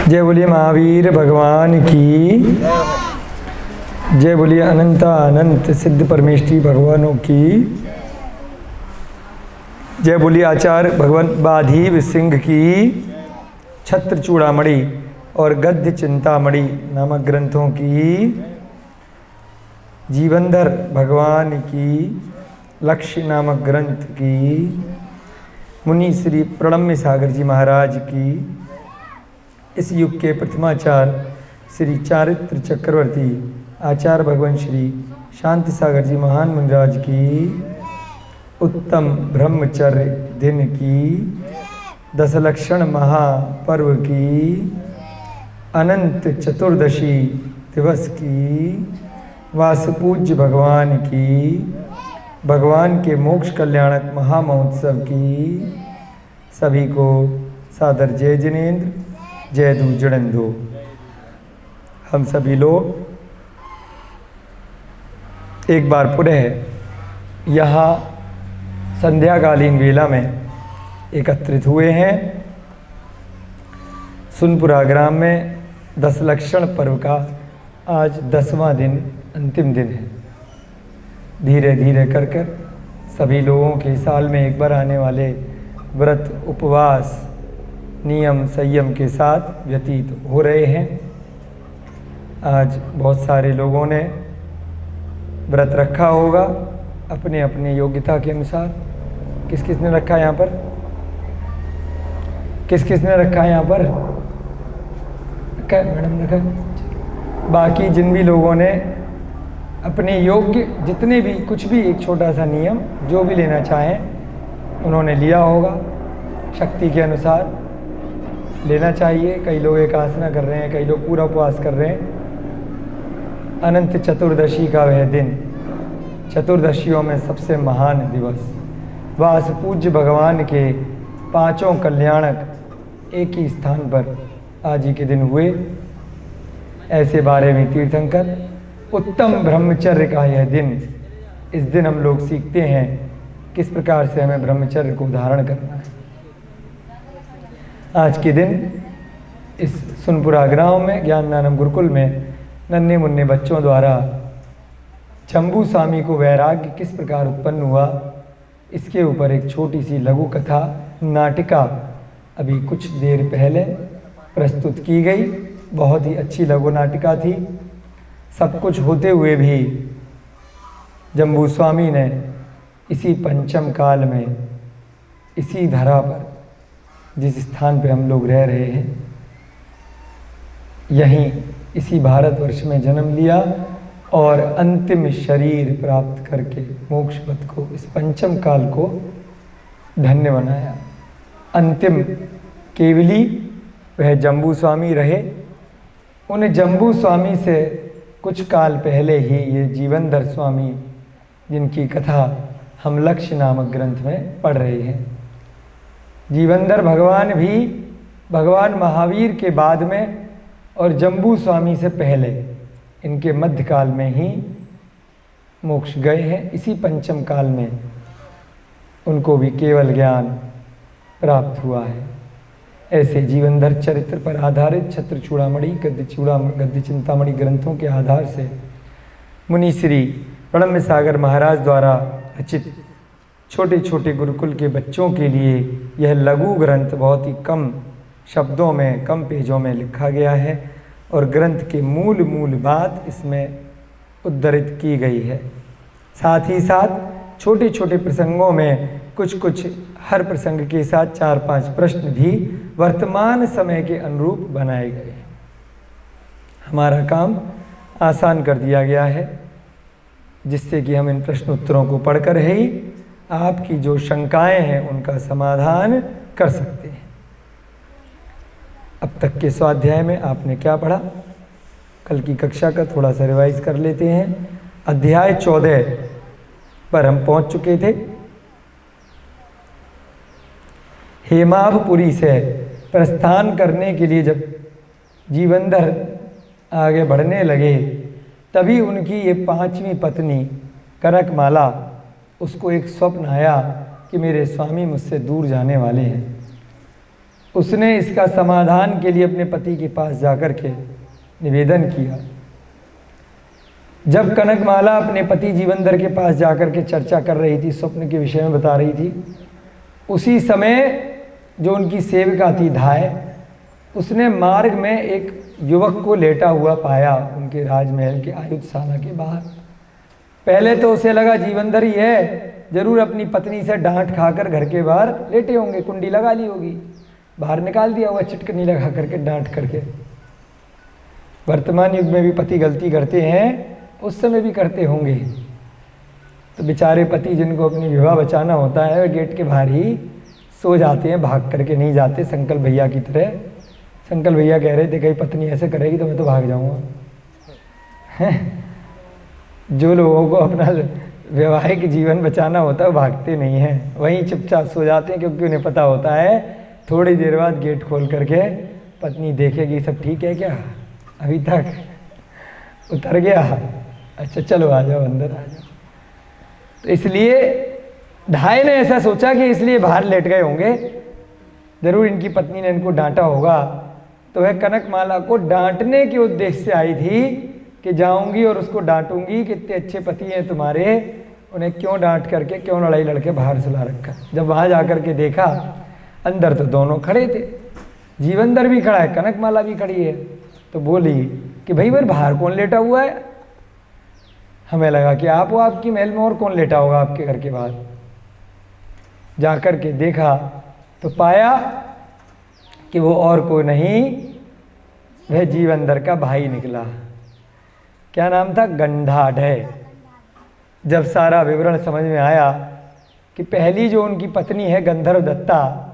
जय बोलिए महावीर भगवान की, जय बोलिए अनंत सिद्ध परमेष्ठी भगवानों की, जय बोलिए आचार्य भगवान बाधीव सिंह की छत्र चूड़ामणि और गद्य चिंतामणि नामक ग्रंथों की, जीवनधर भगवान की लक्ष्य नामक ग्रंथ की, मुनि श्री प्रणम्य सागर जी महाराज की, इस युग के प्रथमाचार्य श्री चारित्र चक्रवर्ती आचार्य भगवान श्री शांति सागर जी महान मुनिराज की उत्तम ब्रह्मचर्य दिन की, दशलक्षण महापर्व की, अनंत चतुर्दशी दिवस की, वासपूज्य भगवान की, भगवान के मोक्ष कल्याणक महामहोत्सव की सभी को सादर जय जिनेन्द्र, जय दू जड़ेंदो। हम सभी लोग एक बार पुनः यहाँ संध्याकालीन वेला में एकत्रित हुए हैं। सुनपुरा ग्राम में दशलक्षण पर्व का आज 10वां दिन, अंतिम दिन है। धीरे धीरे कर कर सभी लोगों के साल में एक बार आने वाले व्रत उपवास नियम संयम के साथ व्यतीत हो रहे हैं। आज बहुत सारे लोगों ने व्रत रखा होगा अपने अपने योग्यता के अनुसार। किस किस ने रखा है यहाँ पर? किस किस ने रखा है यहाँ पर? रखा है मैडम ने रखा। बाकी जिन भी लोगों ने अपने योग्य जितने भी कुछ भी एक छोटा सा नियम जो भी लेना चाहें उन्होंने लिया होगा, शक्ति के अनुसार लेना चाहिए। कई लोग एकासना कर रहे हैं, कई लोग पूरा उपवास कर रहे हैं। अनंत चतुर्दशी का वह दिन, चतुर्दशियों में सबसे महान दिवस, वास पूज्य भगवान के पांचों कल्याणक एक ही स्थान पर आज ही के दिन हुए। ऐसे 12वें तीर्थंकर उत्तम ब्रह्मचर्य का यह दिन, इस दिन हम लोग सीखते हैं किस प्रकार से हमें ब्रह्मचर्य को धारण करना है। आज के दिन इस सुनपुरा गांव में ज्ञानदानम गुरुकुल में नन्हे मुन्ने बच्चों द्वारा जम्बू स्वामी को वैराग्य किस प्रकार उत्पन्न हुआ, इसके ऊपर एक छोटी सी लघु कथा नाटिका अभी कुछ देर पहले प्रस्तुत की गई। बहुत ही अच्छी लघु नाटिका थी। सब कुछ होते हुए भी जम्बू स्वामी ने इसी पंचम काल में, इसी धरा पर, जिस स्थान पे हम लोग रह रहे हैं, यहीं इसी भारतवर्ष में जन्म लिया और अंतिम शरीर प्राप्त करके मोक्ष पथ को, इस पंचम काल को धन्य बनाया। अंतिम केवली वह जम्बू स्वामी रहे। उन जम्बू स्वामी से कुछ काल पहले ही ये जीवनधर स्वामी, जिनकी कथा हम लक्ष्य नामक ग्रंथ में पढ़ रहे हैं, जीवनधर भगवान भी भगवान महावीर के बाद में और जम्बू स्वामी से पहले, इनके मध्यकाल में ही मोक्ष गए हैं। इसी पंचम काल में उनको भी केवल ज्ञान प्राप्त हुआ है। ऐसे जीवनधर चरित्र पर आधारित छत्र चूड़ामणि, गद्य चिंतामणि ग्रंथों के आधार से मुनि श्री प्रणम्य सागर महाराज द्वारा रचित छोटे छोटे गुरुकुल के बच्चों के लिए यह लघु ग्रंथ बहुत ही कम शब्दों में, कम पेजों में लिखा गया है और ग्रंथ के मूल बात इसमें उद्धृत की गई है। साथ ही साथ छोटे छोटे प्रसंगों में कुछ हर प्रसंग के साथ 4-5 प्रश्न भी वर्तमान समय के अनुरूप बनाए गए हैं। हमारा काम आसान कर दिया गया है, जिससे कि हम इन प्रश्न उत्तरों को पढ़कर ही आपकी जो शंकाएं हैं उनका समाधान कर सकते हैं। अब तक के स्वाध्याय में आपने क्या पढ़ा? कल की कक्षा का थोड़ा सा रिवाइज कर लेते हैं। अध्याय 14 पर हम पहुंच चुके थे। हेमाभपुरी से प्रस्थान करने के लिए जब जीवनधर आगे बढ़ने लगे, तभी उनकी ये 5वीं पत्नी करकमाला, उसको एक स्वप्न आया कि मेरे स्वामी मुझसे दूर जाने वाले हैं। उसने इसका समाधान के लिए अपने पति के पास जाकर के निवेदन किया। जब कनकमाला अपने पति जीवनधर के पास जाकर के चर्चा कर रही थी, स्वप्न के विषय में बता रही थी, उसी समय जो उनकी सेविका थी धाय, उसने मार्ग में एक युवक को लेटा हुआ पाया उनके राजमहल के आयुधशाला के बाहर। पहले तो उसे लगा जीवनधर ही है, जरूर अपनी पत्नी से डांट खाकर घर के बाहर लेटे होंगे, कुंडी लगा ली होगी, बाहर निकाल दिया हुआ चिटकनी लगा करके डांट करके। वर्तमान युग में भी पति गलती करते हैं, उस समय भी करते होंगे। तो बेचारे पति जिनको अपनी विवाह बचाना होता है वे गेट के बाहर ही सो जाते हैं, भाग करके नहीं जाते संकल्प भैया की तरह। संकल्प भैया कह रहे थे कहीं पत्नी ऐसे करेगी तो मैं तो भाग जाऊंगा। जो लोगों को अपना वैवाहिक जीवन बचाना होता है वो भागते नहीं हैं, वहीं चुपचाप सो जाते हैं, क्योंकि उन्हें पता होता है थोड़ी देर बाद गेट खोल करके पत्नी देखेगी सब ठीक है क्या, अभी तक उतर गया, अच्छा चलो आ जाओ अंदर आ जाओ। तो इसलिए ढाई ने ऐसा सोचा कि इसलिए बाहर लेट गए होंगे, जरूर इनकी पत्नी ने इनको डांटा होगा। तो वह कनकमाला को डांटने के उद्देश्य से आई थी कि जाऊंगी और उसको डांटूंगी कि इतने अच्छे पति हैं तुम्हारे, उन्हें क्यों डांट करके, क्यों लड़ाई लड़के बाहर सुला रखा। जब वहाँ जा कर के देखा, अंदर तो दोनों खड़े थे, जीवनधर भी खड़ा है, कनकमाला भी खड़ी है। तो बोली कि भाई बाहर कौन लेटा हुआ है? हमें लगा कि आप हो, आपकी महल में और कौन लेटा होगा आपके घर के बाहर। जाकर के देखा तो पाया कि वो और कोई नहीं, वह जीवनधर का भाई निकला। क्या नाम था? गंधाढ़। जब सारा विवरण समझ में आया कि पहली जो उनकी पत्नी है गंधर्व दत्ता,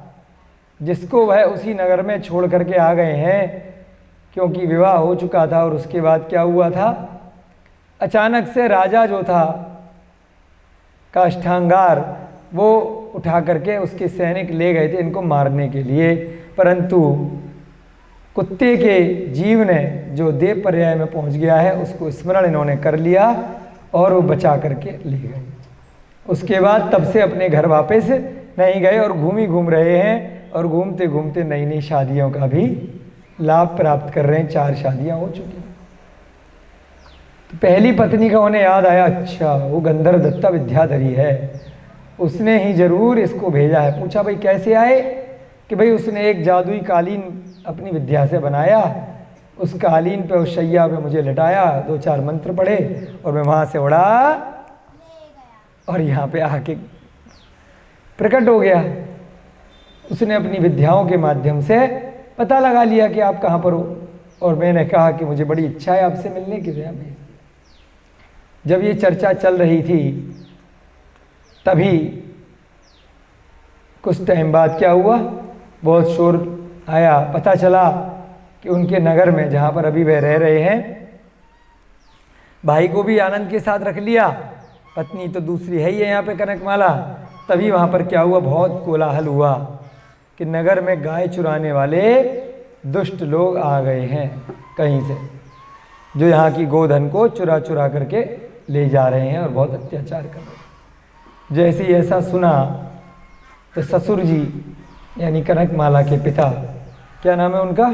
जिसको वह उसी नगर में छोड़ करके आ गए हैं क्योंकि विवाह हो चुका था, और उसके बाद क्या हुआ था, अचानक से राजा जो था काष्ठांगार, वो उठा करके उसके सैनिक ले गए थे इनको मारने के लिए, परंतु कुत्ते के जीव ने जो देव पर्याय में पहुंच गया है उसको स्मरण इन्होंने कर लिया और वो बचा करके ले गए। उसके बाद तब से अपने घर वापस नहीं गए और घूम रहे हैं, और घूमते घूमते नई नई शादियों का भी लाभ प्राप्त कर रहे हैं। 4 शादियां हो चुकी। तो पहली पत्नी का उन्हें याद आया, अच्छा वो गंधर्व दत्ता विद्याधरी है, उसने ही जरूर इसको भेजा है। पूछा भाई कैसे आए? कि भाई उसने एक जादुई कालीन अपनी विद्या से बनाया, उस कालीन पे, उस शैया पे मुझे लिटाया, 2-4 मंत्र पढ़े और मैं वहाँ से उड़ा और यहाँ पे आके प्रकट हो गया। उसने अपनी विद्याओं के माध्यम से पता लगा लिया कि आप कहाँ पर हो, और मैंने कहा कि मुझे बड़ी इच्छा है आपसे मिलने की। जब ये चर्चा चल रही थी तभी कुछ टाइम बाद क्या हुआ, बहुत शोर आया, पता चला कि उनके नगर में जहाँ पर अभी वह रह रहे हैं, भाई को भी आनंद के साथ रख लिया, पत्नी तो दूसरी है ही है यहाँ पे कनकमाला। तभी वहाँ पर क्या हुआ, बहुत कोलाहल हुआ कि नगर में गाय चुराने वाले दुष्ट लोग आ गए हैं कहीं से, जो यहाँ की गोधन को चुरा चुरा करके ले जा रहे हैं और बहुत अत्याचार कर रहे हैं। जैसे ही ऐसा सुना तो ससुर जी यानी कनकमाला के पिता, क्या नाम है उनका,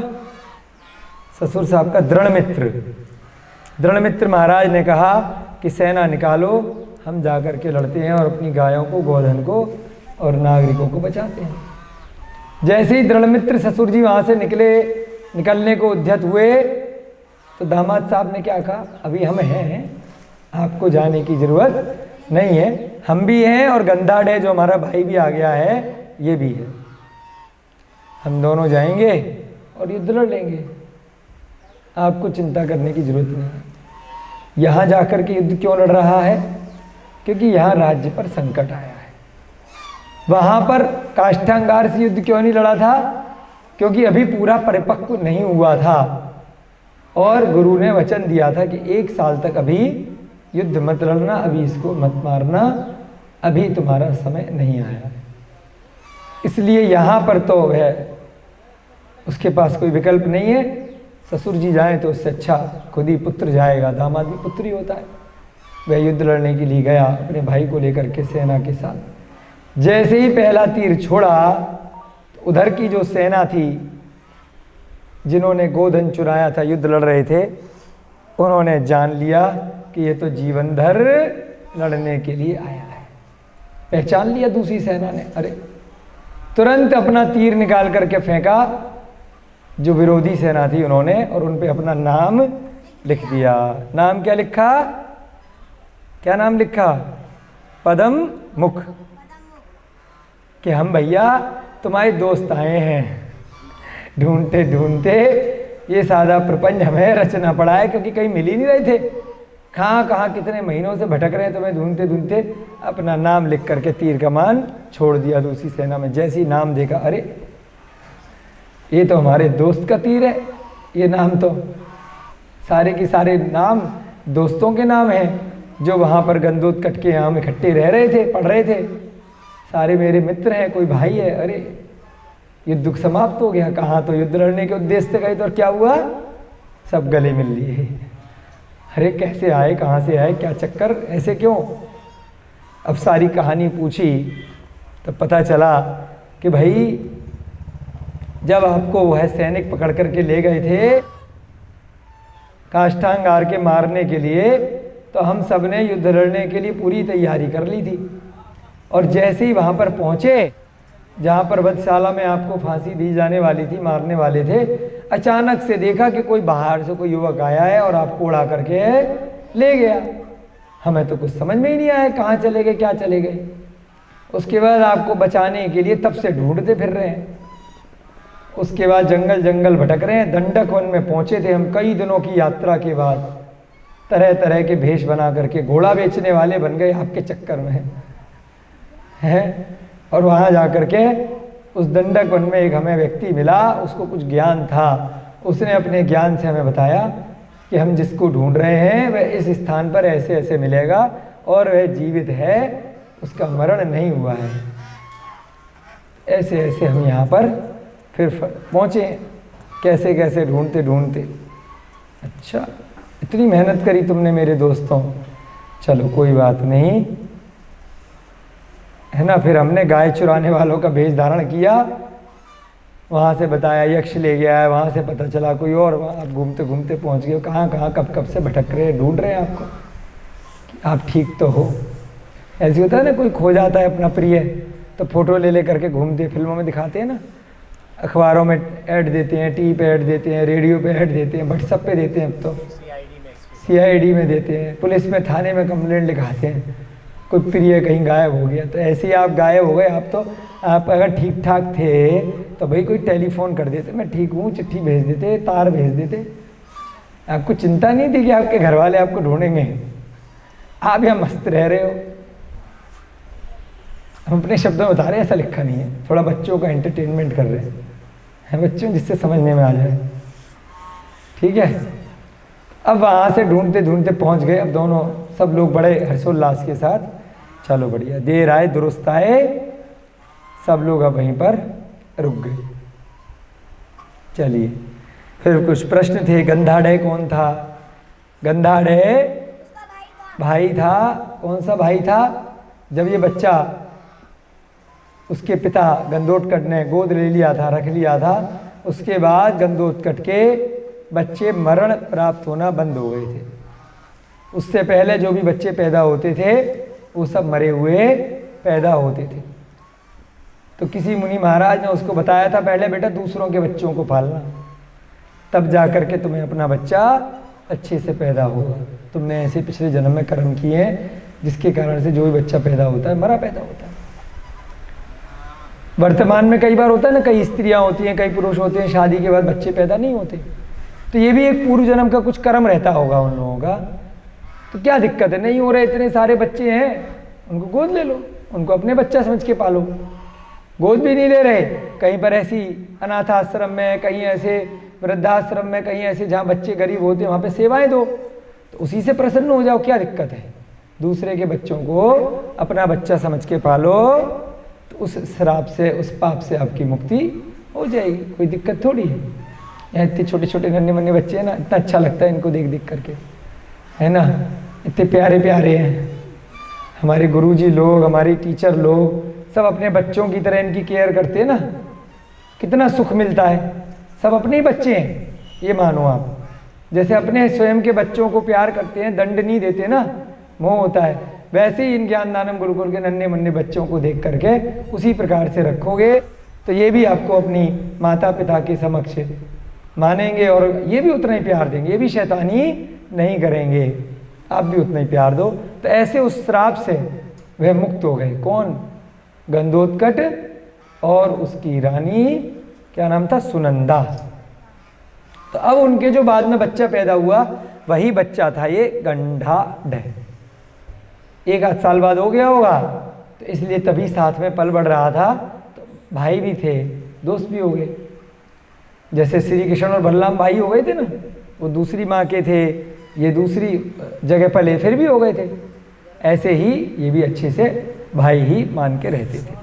ससुर साहब का दृढ़मित्र महाराज ने कहा कि सेना निकालो, हम जाकर के लड़ते हैं और अपनी गायों को, गोधन को और नागरिकों को बचाते हैं। जैसे ही दृढ़मित्र ससुर जी वहाँ से निकलने को उद्यत हुए तो दामाद साहब ने क्या कहा, अभी हम हैं, आपको जाने की ज़रूरत नहीं है, हम भी हैं और गंधाढ़ है जो हमारा भाई भी आ गया है, ये भी है, हम दोनों जाएंगे और युद्ध लड़ लेंगे, आपको चिंता करने की ज़रूरत नहीं है। यहाँ जाकर के युद्ध क्यों लड़ रहा है? क्योंकि यहाँ राज्य पर संकट आया है। वहाँ पर काष्ठांगार से युद्ध क्यों नहीं लड़ा था? क्योंकि अभी पूरा परिपक्व नहीं हुआ था और गुरु ने वचन दिया था कि 1 साल तक अभी युद्ध मत लड़ना, अभी इसको मत मारना, अभी तुम्हारा समय नहीं आया है। इसलिए यहाँ पर तो वह, उसके पास कोई विकल्प नहीं है, ससुर जी जाएं तो उससे अच्छा खुद ही पुत्र जाएगा, दामाद भी पुत्र ही होता है। वह युद्ध लड़ने के लिए गया अपने भाई को लेकर के सेना के साथ। जैसे ही पहला तीर छोड़ा तो उधर की जो सेना थी जिन्होंने गोधन चुराया था, युद्ध लड़ रहे थे, उन्होंने जान लिया कि ये तो जीवन भर लड़ने के लिए आया है। पहचान लिया दूसरी सेना ने। अरे तुरंत अपना तीर निकाल करके फेंका जो विरोधी सेना थी उन्होंने, और उन पे अपना नाम लिख दिया। नाम क्या लिखा? क्या नाम लिखा? पदम मुख। कि हम भैया तुम्हारे दोस्त आए हैं। ढूंढते ढूंढते ये सादा प्रपंच हमें रचना पड़ा है, क्योंकि कहीं मिल ही नहीं रहे थे। कहाँ कहाँ कितने महीनों से भटक रहे हैं, तुम्हें ढूंढते ढूंढते अपना नाम लिख करके तीर कमान छोड़ दिया दूसरी सेना में। जैसे ही नाम देखा, अरे ये तो हमारे दोस्त का तीर है। ये नाम तो सारे के सारे नाम दोस्तों के नाम हैं जो वहाँ पर गंदोत कट के यहाँ इकट्ठे रह रहे थे, पढ़ रहे थे। सारे मेरे मित्र हैं, कोई भाई है। अरे ये दुख समाप्त हो गया। कहाँ तो युद्ध लड़ने के उद्देश्य से गए तो क्या हुआ? सब गले मिल लिए। अरे कैसे आए, कहाँ से आए, क्या चक्कर, ऐसे क्यों? अब सारी कहानी पूछी तो पता चला कि भाई जब आपको वह सैनिक पकड़ करके ले गए थे काष्ठांगार के मारने के लिए, तो हम सब ने युद्ध लड़ने के लिए पूरी तैयारी कर ली थी। और जैसे ही वहाँ पर पहुँचे जहाँ पर वधशाला में आपको फांसी दी जाने वाली थी, मारने वाले थे, अचानक से देखा कि कोई बाहर से कोई युवक आया है और आपको उड़ा करके ले गया। हमें तो कुछ समझ में ही नहीं आया कहाँ चले गए, क्या चले गए। उसके बाद आपको बचाने के लिए तब से ढूंढते फिर रहे हैं। उसके बाद जंगल जंगल भटक रहे हैं। दंडक वन में पहुँचे थे हम कई दिनों की यात्रा के बाद। तरह तरह के भेष बना करके घोड़ा बेचने वाले बन गए आपके चक्कर में हैं। और वहाँ जा कर के उस दंडक वन में एक हमें व्यक्ति मिला, उसको कुछ ज्ञान था। उसने अपने ज्ञान से हमें बताया कि हम जिसको ढूंढ रहे हैं वह इस स्थान पर ऐसे ऐसे मिलेगा और वह जीवित है, उसका मरण नहीं हुआ है। ऐसे ऐसे हम यहाँ पर फिर पहुँचे, कैसे कैसे ढूंढते ढूंढते। अच्छा, इतनी मेहनत करी तुमने मेरे दोस्तों, चलो कोई बात नहीं, है ना। फिर हमने गाय चुराने वालों का भेष धारण किया। वहाँ से बताया यक्ष ले गया है, वहाँ से पता चला कोई और। आप घूमते घूमते पहुँच गए। कहाँ कहाँ कब कब से भटक रहे हैं, ढूंढ रहे हैं आपको कि आप ठीक तो हो। ऐसे होता है ना, कोई खो जाता है अपना प्रिय तो फोटो ले ले करके घूमते, फिल्मों में दिखाते हैं ना, अखबारों में ऐड देते हैं, टीवी पे ऐड देते हैं, रेडियो पे ऐड देते हैं, व्हाट्सएप पे देते हैं। अब तो CID में देते हैं, पुलिस में थाने में कंप्लेंट लिखाते हैं कोई प्रिय कहीं गायब हो गया। तो ऐसे ही आप गायब हो गए। आप तो आप अगर ठीक ठाक थे तो भाई कोई टेलीफोन कर देते, मैं ठीक हूँ, चिट्ठी भेज देते, तार भेज देते। आपको चिंता नहीं थी कि आपके घर वाले आपको ढूंढेंगे। आप यहाँ मस्त रह रहे हो। हम अपने शब्दों में बता रहे हैं, ऐसा लिखा नहीं है, थोड़ा बच्चों का एंटरटेनमेंट कर रहे हैं बच्चों, जिससे समझने में आ जाए। ठीक है। अब वहाँ से ढूंढते ढूंढते पहुँच गए। अब दोनों सब लोग बड़े हर्षोल्लास के साथ, चलो बढ़िया, देर आए दुरुस्त आए, सब लोग अब वहीं पर रुक गए। चलिए, फिर कुछ प्रश्न थे। गंधाढ़ कौन था? गंधाढ़ भाई था। कौन सा भाई था? जब ये बच्चा उसके पिता गंदोटकट ने गोद ले लिया था, रख लिया था, उसके बाद गंदोटकट के बच्चे मरण प्राप्त होना बंद हो गए थे। उससे पहले जो भी बच्चे पैदा होते थे वो सब मरे हुए पैदा होते थे। तो किसी मुनि महाराज ने उसको बताया था, पहले बेटा दूसरों के बच्चों को पालना, तब जा कर के तुम्हें अपना बच्चा अच्छे से पैदा होगा। तुमने ऐसे पिछले जन्म में कर्म किए हैं जिसके कारण से जो भी बच्चा पैदा होता है मरा पैदा होता है। वर्तमान में कई बार होता है ना, कई स्त्रियां होती हैं, कई पुरुष होते हैं, शादी के बाद बच्चे पैदा नहीं होते। तो ये भी एक पूर्व जन्म का कुछ कर्म रहता होगा उन लोगों का। तो क्या दिक्कत है, नहीं हो रहे, इतने सारे बच्चे हैं, उनको गोद ले लो, उनको अपने बच्चा समझ के पालो। गोद भी नहीं ले रहे, कहीं पर ऐसी अनाथ आश्रम में, कहीं ऐसे वृद्धाश्रम में, कहीं ऐसे जहाँ बच्चे गरीब होते हैं वहाँ पे सेवाएं दो, तो उसी से प्रसन्न हो जाओ, क्या दिक्कत है। दूसरे के बच्चों को अपना बच्चा समझ के पालो, तो उस श्राप से, उस पाप से आपकी मुक्ति हो जाएगी। कोई दिक्कत थोड़ी है। यहाँ इतने छोटे छोटे नन्हे मन्ने बच्चे हैं ना, इतना अच्छा लगता है इनको देख देख करके, है ना। इतने प्यारे प्यारे हैं। हमारे गुरुजी लोग, हमारी टीचर लोग सब अपने बच्चों की तरह इनकी केयर करते हैं ना। कितना सुख मिलता है। सब अपने ही बच्चे हैं, ये मानो आप। जैसे अपने स्वयं के बच्चों को प्यार करते हैं, दंड नहीं देते ना, मोह होता है, वैसे ही इन ज्ञानदानम गुरुकुल के नन्हे मुन्ने बच्चों को देख करके उसी प्रकार से रखोगे तो ये भी आपको अपनी माता पिता के समक्ष मानेंगे और ये भी उतना ही प्यार देंगे, ये भी शैतानी नहीं करेंगे, आप भी उतना ही प्यार दो। तो ऐसे उस श्राप से वह मुक्त हो गए। कौन? गंधोत्कच और उसकी रानी, क्या नाम था? सुनंदा। तो अब उनके जो बाद में बच्चा पैदा हुआ वही बच्चा था ये गंडाढ़। 1 आध साल बाद हो गया होगा, तो इसलिए तभी साथ में पल बढ़ रहा था, तो भाई भी थे, दोस्त भी हो गए। जैसे श्री कृष्ण और बलराम भाई हो गए थे ना, वो दूसरी माँ के थे, ये दूसरी जगह पले, फिर भी हो गए थे। ऐसे ही ये भी अच्छे से भाई ही मान के रहते थे।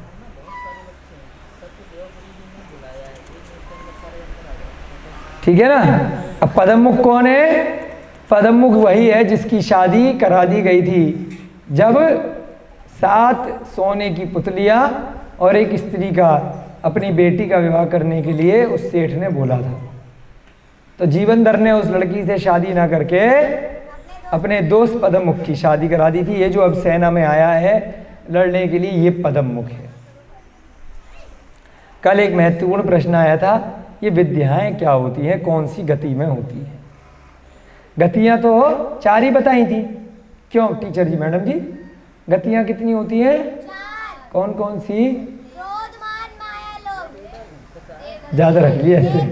ठीक है ना। अब पदममुख कौन है? पदममुख वही है जिसकी शादी करा दी गई थी जब 7 सोने की पुतलियां और एक स्त्री का, अपनी बेटी का विवाह करने के लिए उस सेठ ने बोला था। तो जीवनधर ने उस लड़की से शादी ना करके अपने दोस्त पदममुख की शादी करा दी थी। ये जो अब सेना में आया है लड़ने के लिए, ये पदममुख है। कल एक महत्वपूर्ण प्रश्न आया था, ये विद्याएं क्या होती हैं, कौन सी गति में होती हैं? गतियां तो 4 ही बताई थी। क्यों टीचर जी, मैडम जी, गतियां कितनी होती हैं? 4। कौन कौन सी? क्रोध, मान, माया, लोभ। ज्यादा रख लिया ऐसे। मनुष्य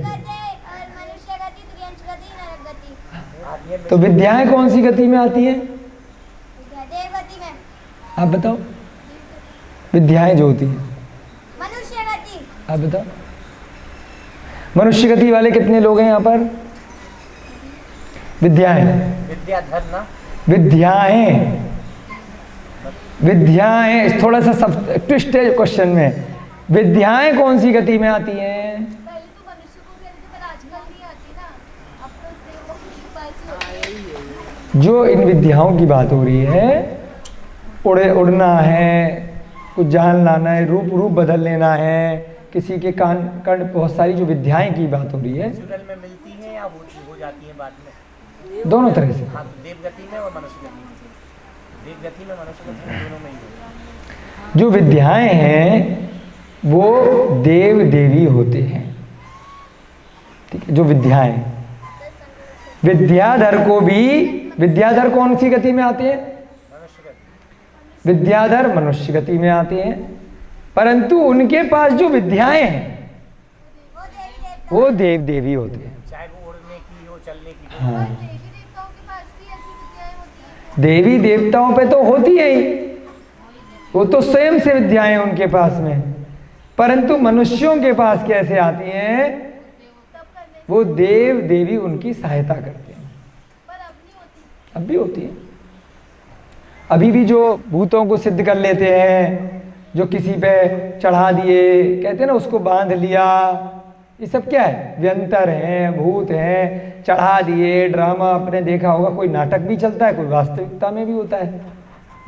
गति, त्रियंश गति, नरक गति। तो विद्याएं कौन सी गति में आती हैं? देव गति में। आप बताओ, विद्याएं जो होती हैं। मनुष्य गति। आप बताओ, मनुष्य गति वाले कितने लोग हैं यहाँ पर? विद्याएं, विद्याधर ना, विद्याएं, विद्याएं, थोड़ा सा सब ट्विस्ट है क्वेश्चन में। विद्याएं कौन सी गति में आती हैं? पहले तो मनुष्य को भी आती, पर आजकल नहीं आती ना, अब तो देवों के पास ही होती है। जो इन विद्याओं की बात हो रही है, उड़ना है, कुछ जान लाना है, रूप बदल लेना है, किसी के कान कर्ण, बहुत सारी जो विद्याएं की बात हो रही है, नेचुरल में मिलती है या हो जाती है बाद में? दोनों तरह से। हाँ, देव गति में और मनुष्य गति में। देव गति में, मनुष्य गति में, दोनों में ही होगा। जो विद्याएं हैं वो देव देवी होते हैं। ठीक है, जो विद्याएं, विद्याधर को भी, विद्याधर कौन सी गति में आते हैं? मनुष्य गति। विद्याधर मनुष्य गति में आते हैं, परंतु उनके पास जो विद्याएं हैं वो देव देवी होते हैं। चाहे वो उड़ने की हो, चलने की हो। हाँ, देवी देवताओं के पास भी ऐसी विद्याएं होती हैं। देवी देवताओं पे तो होती है ही, वो तो स्वयं से विद्याएं हैं उनके पास में, परंतु मनुष्यों के पास कैसे आती हैं? वो देव देवी उनकी सहायता करते हैं। पर अब नहीं होती। अब भी होती है। अभी भी जो भूतों को सिद्ध कर लेते हैं, जो किसी पे चढ़ा दिए, कहते हैं ना उसको बांध लिया, ये सब क्या है? व्यंतर हैं, भूत हैं, चढ़ा दिए। ड्रामा आपने देखा होगा, कोई नाटक भी चलता है, कोई वास्तविकता में भी होता है।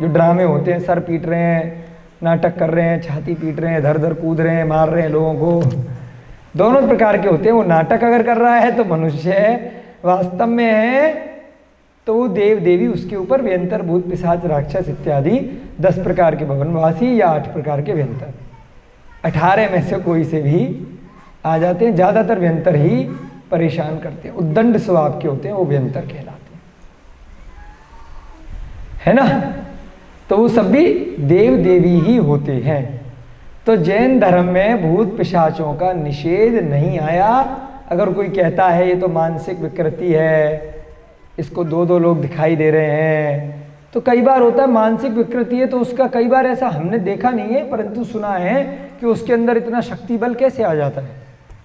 जो ड्रामे होते हैं, सर पीट रहे हैं, नाटक कर रहे हैं, छाती पीट रहे हैं, इधर उधर कूद रहे हैं, मार रहे हैं लोगों को, दोनों प्रकार के होते हैं। वो नाटक अगर कर रहा है तो मनुष्य है, वास्तव में है तो वो देव देवी उसके ऊपर व्यंतर, भूत, पिशाच, राक्षस इत्यादि 10 प्रकार के भवनवासी या 8 प्रकार के व्यंतर, 18 में से कोई से भी आ जाते हैं। ज़्यादातर व्यंतर ही परेशान करते हैं, उद्दंड स्वभाव के होते हैं, वो व्यंतर कहलाते हैं, है ना। तो वो सब भी देव देवी ही होते हैं। तो जैन धर्म में भूत पिशाचों का निषेध नहीं आया। अगर कोई कहता है ये तो मानसिक विकृति है, इसको 2 लोग दिखाई दे रहे हैं, तो कई बार होता है मानसिक विकृति है तो उसका कई बार ऐसा हमने देखा नहीं है परंतु सुना है कि उसके अंदर इतना शक्ति बल कैसे आ जाता है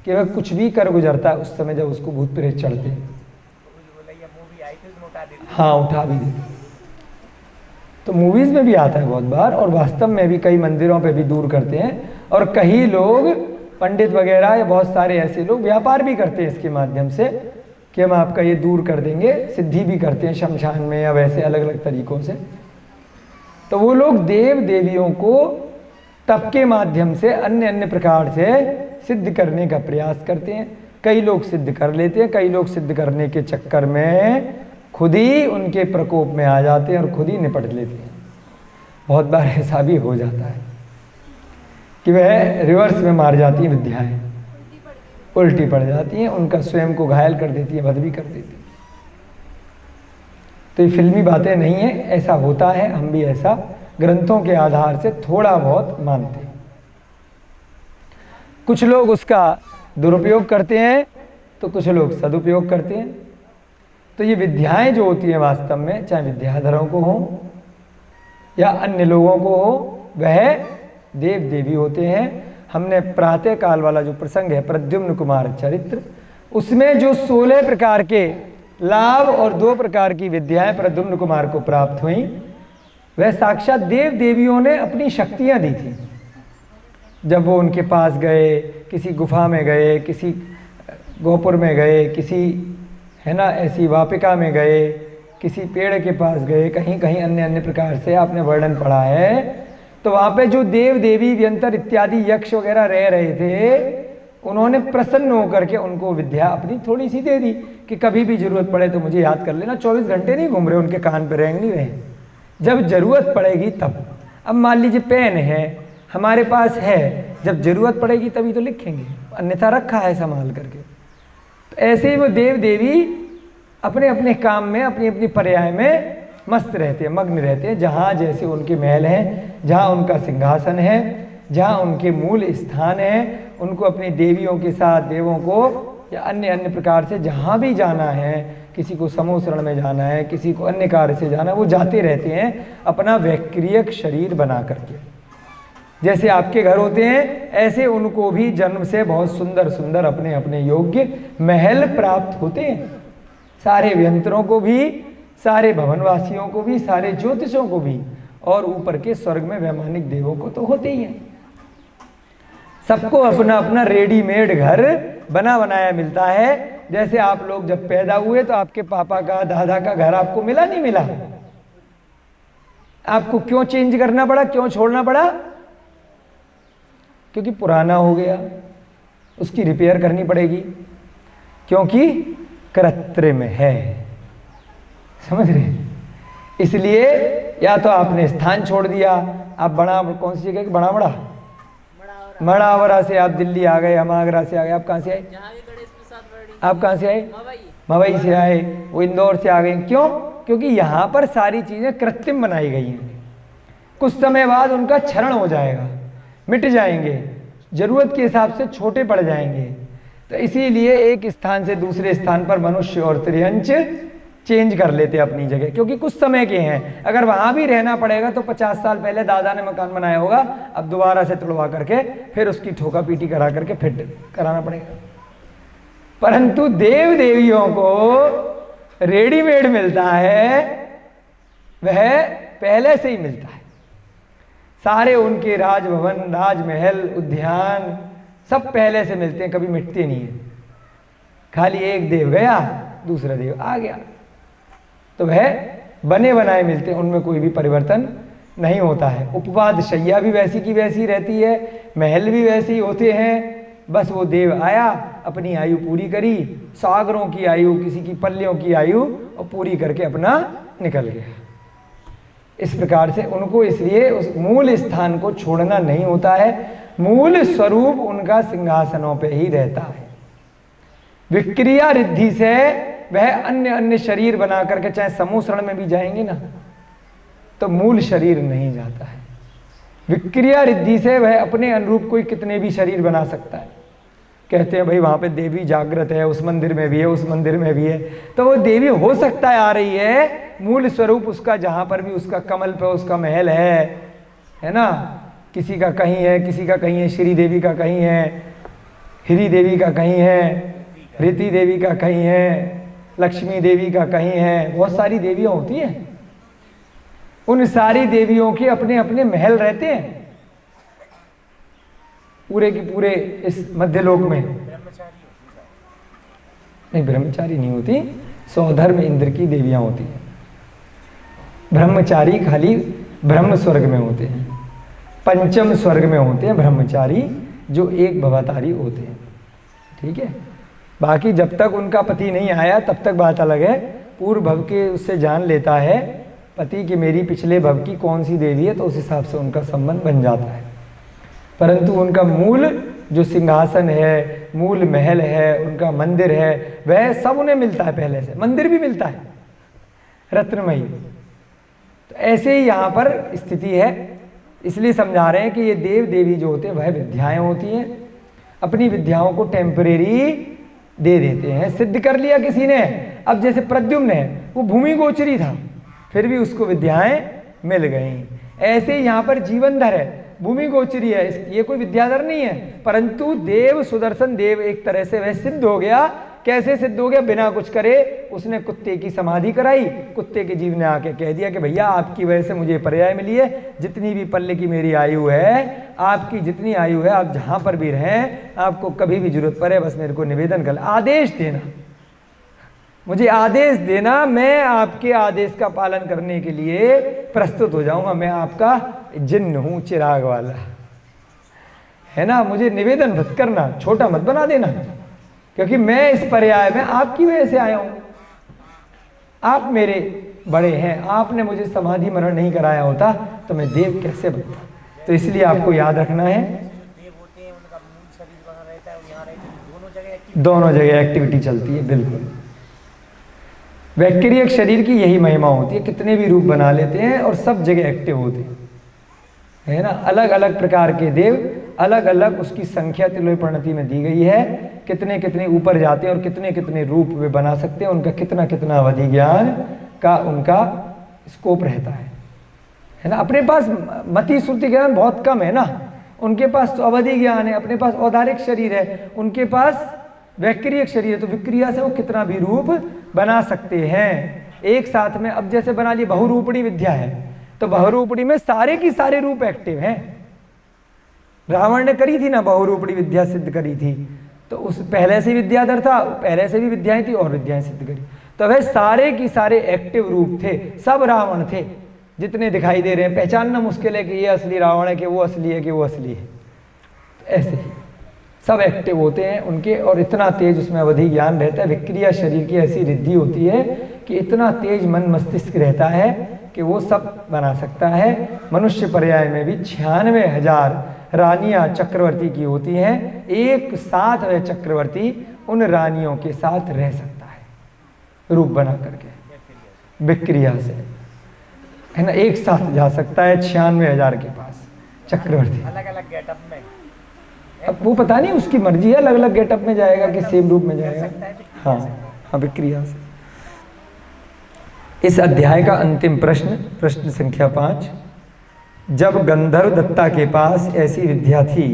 कि वह कुछ भी कर गुजरता है उस समय जब उसको भूत प्रेत चढ़ते हैं। हाँ, उठा भी देते। तो मूवीज़ में भी आता है बहुत बार, और वास्तव में भी कई मंदिरों पे भी दूर करते हैं, और कई लोग पंडित वगैरह या बहुत सारे ऐसे लोग व्यापार भी करते हैं इसके माध्यम से कि हम आपका ये दूर कर देंगे, सिद्धि भी करते हैं शमशान में या वैसे अलग अलग तरीक़ों से। तो वो लोग देव देवियों को तप के माध्यम से अन्य अन्य प्रकार से सिद्ध करने का प्रयास करते हैं। कई लोग सिद्ध कर लेते हैं, कई लोग सिद्ध करने के चक्कर में खुद ही उनके प्रकोप में आ जाते हैं और खुद ही निपट लेते हैं। बहुत बार ऐसा भी हो जाता है कि वह रिवर्स में मार जाती हैं विद्याएं, उल्टी पड़ जाती हैं, उनका स्वयं को घायल कर देती है, बद भी कर देती है। तो ये फिल्मी बातें नहीं है, ऐसा होता है। हम भी ऐसा ग्रंथों के आधार से थोड़ा बहुत मानते हैं। कुछ लोग उसका दुरुपयोग करते हैं तो कुछ लोग सदुपयोग करते हैं। तो ये विद्याएं जो होती हैं वास्तव में, चाहे विद्याधरों को हो या अन्य लोगों को हो, वह देव देवी होते हैं। हमने प्रातः काल वाला जो प्रसंग है प्रद्युम्न कुमार चरित्र, उसमें जो 16 प्रकार के लाभ और 2 प्रकार की विद्याएं प्रद्युम्न कुमार को प्राप्त हुई, वह साक्षात देव देवियों ने अपनी शक्तियां दी थी। जब वो उनके पास गए, किसी गुफा में गए, किसी गोपुर में गए, किसी है ना ऐसी वापिका में गए, किसी पेड़ के पास गए, कहीं कहीं अन्य अन्य प्रकार से आपने वर्णन पढ़ा है, तो वहाँ पे जो देव देवी व्यंतर इत्यादि यक्ष वगैरह रह रहे थे, उन्होंने प्रसन्न होकर के उनको विद्या अपनी थोड़ी सी दे दी कि कभी भी जरूरत पड़े तो मुझे याद कर लेना। 24 घंटे नहीं घूम रहे, उनके कान पे रेंग नहीं रहे, जब जरूरत पड़ेगी तब। अब मान लीजिए पेन है हमारे पास है, जब जरूरत पड़ेगी तभी तो लिखेंगे, अन्यथा रखा है संभाल करके। तो ऐसे ही वो देव देवी अपने अपने काम में, अपनी अपनी पर्याय में मस्त रहते हैं, मग्न रहते हैं। जहाँ जैसे उनके महल हैं, जहाँ उनका सिंहासन है, जहाँ उनके मूल स्थान है, उनको अपनी देवियों के साथ, देवों को या अन्य अन्य प्रकार से जहाँ भी जाना है, किसी को समूह शरण में जाना है, किसी को अन्य कार्य से जाना है, वो जाते रहते हैं अपना वैक्रियक शरीर बना करके। जैसे आपके घर होते हैं, ऐसे उनको भी जन्म से बहुत सुंदर सुंदर अपने अपने योग्य महल प्राप्त होते हैं। सारे व्यंतरों को भी, सारे भवनवासियों को भी, सारे ज्योतिषों को भी, और ऊपर के स्वर्ग में वैमानिक देवों को तो होते ही हैं। सबको अपना अपना रेडीमेड घर बना बनाया मिलता है। जैसे आप लोग जब पैदा हुए तो आपके पापा का, दादा का घर आपको मिला नहीं मिला? आपको क्यों चेंज करना पड़ा, क्यों छोड़ना पड़ा? क्योंकि पुराना हो गया, उसकी रिपेयर करनी पड़ेगी, क्योंकि कृत्रिम है। समझ रहे? इसलिए या तो आपने स्थान छोड़ दिया, आप बड़ा, कौन सी जगह, बड़ा मड़ावरा से आप दिल्ली आ गए, हम आगरा से आ गए। आप कहाँ से आए? आप कहाँ से आए? मवई से आए, वो इंदौर से आ गए। क्यों? क्योंकि यहाँ पर सारी चीज़ें कृत्रिम बनाई गई हैं। कुछ समय बाद उनका क्षरण हो जाएगा, मिट जाएंगे, जरूरत के हिसाब से छोटे पड़ जाएंगे। तो इसीलिए एक स्थान से दूसरे स्थान पर मनुष्य और त्रियंच चेंज कर लेते हैं अपनी जगह, क्योंकि कुछ समय के हैं। अगर वहाँ भी रहना पड़ेगा तो 50 साल पहले दादा ने मकान बनाया होगा, अब दोबारा से तुड़वा करके फिर उसकी ठोका पीटी करा करके फिर कराना पड़ेगा। परंतु देव देवियों को रेडीमेड मिलता है, वह पहले से ही मिलता है। सारे उनके राजभवन, राजमहल, उद्यान सब पहले से मिलते हैं, कभी मिटते नहीं है। खाली एक देव गया, दूसरा देव आ गया, तो वह बने बनाए मिलते हैं, उनमें कोई भी परिवर्तन नहीं होता है। उपवाद शैया भी वैसी की वैसी रहती है, महल भी वैसे ही होते हैं। बस वो देव आया, अपनी आयु पूरी करी, सागरों की आयु, किसी की पल्लियों की आयु, और पूरी करके अपना निकल गया। इस प्रकार से उनको इसलिए उस मूल स्थान को छोड़ना नहीं होता है। मूल स्वरूप उनका सिंहासनों पे ही रहता है। विक्रिया रिद्धि से वह अन्य अन्य शरीर बना करके, चाहे समूह शरण में भी जाएंगे ना, तो मूल शरीर नहीं जाता है। विक्रिया रिद्धि से वह अपने अनुरूप कोई कितने भी शरीर बना सकता है। कहते हैं भाई वहाँ पे देवी जागृत है, उस मंदिर में भी है, उस मंदिर में भी है, तो वो देवी हो सकता है आ रही है, मूल स्वरूप उसका जहाँ पर भी उसका कमल पे उसका महल है ना। किसी का कहीं है, किसी का कहीं है, श्री देवी का कहीं है, हिरी देवी का कहीं है, रीति देवी का कहीं है, लक्ष्मी देवी का कहीं है। बहुत सारी देवियाँ होती हैं। उन सारी देवियों के अपने अपने महल रहते हैं पूरे की पूरे इस मध्यलोक में। नहीं, ब्रह्मचारी नहीं होती, सौधर्म इंद्र की देवियां होती हैं। ब्रह्मचारी खाली ब्रह्म स्वर्ग में होते हैं, पंचम स्वर्ग में होते हैं ब्रह्मचारी। जो एक भवातारी होते हैं। ठीक है, बाकी जब तक उनका पति नहीं आया तब तक बात अलग है। पूर्व भव के उससे जान लेता है पति कि मेरी पिछले भव की कौन सी देवी है, तो उस हिसाब से उनका संबंध बन जाता है। परंतु उनका मूल जो सिंहासन है, मूल महल है, उनका मंदिर है, वह सब उन्हें मिलता है पहले से। मंदिर भी मिलता है रत्नमयी। तो ऐसे ही यहाँ पर स्थिति है। इसलिए समझा रहे हैं कि ये देव देवी जो होते हैं वह विद्याएं होती हैं, अपनी विद्याओं को टेम्परेरी दे देते हैं। सिद्ध कर लिया किसी ने, अब जैसे प्रद्युम्न है, वो भूमि गोचरी था, फिर भी उसको विद्याएं मिल गई। ऐसे ही यहाँ पर जीवनधर है, भूमि गोचरी है, ये कोई विद्याधर नहीं है, परंतु देव सुदर्शन देव एक तरह से वह सिद्ध हो गया। कैसे सिद्ध हो गया? बिना कुछ करे उसने कुत्ते की समाधि कराई। कुत्ते के जीव ने आके कह दिया कि भैया आपकी वजह से मुझे पर्याय मिली है, जितनी भी पल्ले की मेरी आयु है, आपकी जितनी आयु है, आप जहाँ पर भी रहें, आपको कभी भी जरूरत पड़े बस मेरे को निवेदन कर, आदेश देना, मुझे आदेश देना, मैं आपके आदेश का पालन करने के लिए प्रस्तुत हो जाऊंगा। मैं आपका जिन्न हूँ, चिराग वाला, है ना। मुझे निवेदन मत करना, छोटा मत बना देना, क्योंकि मैं इस पर्याय में आपकी वजह से आया हूं। आप मेरे बड़े हैं, आपने मुझे समाधि मरण नहीं कराया होता तो मैं देव कैसे बनता। तो इसलिए आपको याद रखना है, देव होते हैं, उनका मूल शरीर वहाँ रहता है और यहाँ रहते हैं, दोनों जगह एक्टिविटी चलती है। बिल्कुल, वैक्रियक शरीर की यही महिमा होती है, कितने भी रूप बना लेते हैं और सब जगह एक्टिव होते हैं, है ना। अलग अलग प्रकार के देव, अलग अलग उसकी संख्या तिलोय प्रणति में दी गई है, कितने कितने ऊपर जाते हैं और कितने कितने रूप वे बना सकते हैं, उनका कितना कितना अवधि ज्ञान का उनका स्कोप रहता है ना। अपने पास मति श्रुति ज्ञान बहुत कम है ना, उनके पास तो अवधि ज्ञान है, अपने पास औदारिक शरीर है, उनके पास वैक्रियक शरीर है, तो विक्रिया से वो कितना भी रूप बना सकते हैं एक साथ में। अब जैसे बना लिए बहुरूपणी विद्या है, तो बहुरूपणी में सारे की सारे रूप एक्टिव हैं। रावण ने करी थी ना बहुरूपणी विद्या, सिद्ध करी थी, तो उस पहले से विद्याधर था, पहले से भी विद्याएं थी और विद्याएं सिद्ध करी, तो वह सारे की सारे एक्टिव रूप थे, सब रावण थे जितने दिखाई दे रहे हैं। पहचानना मुश्किल है कि ये असली रावण है कि वो असली है कि वो असली है। तो ऐसे ही सब एक्टिव होते हैं उनके, और इतना तेज उसमें अवधि ज्ञान रहता है। विक्रिया शरीर की ऐसी रिद्धि होती है कि इतना तेज मन मस्तिष्क रहता है कि वो सब बना सकता है। मनुष्य पर्याय में भी 96,000 रानियां चक्रवर्ती की होती हैं, एक साथ वह चक्रवर्ती उन रानियों के साथ रह सकता है रूप बना करके, विक्रिया से, है ना। एक साथ जा सकता है 96,000 के पास चक्रवर्ती, अलग अलग गेटअप में। अब वो पता नहीं, उसकी मर्जी है, अलग अलग गेटअप में जाएगा कि सेम रूप में जाएगा। हाँ हाँ, विक्रिया से। इस अध्याय का अंतिम प्रश्न, प्रश्न संख्या 5, जब गंधर्व दत्ता के पास ऐसी विद्या थी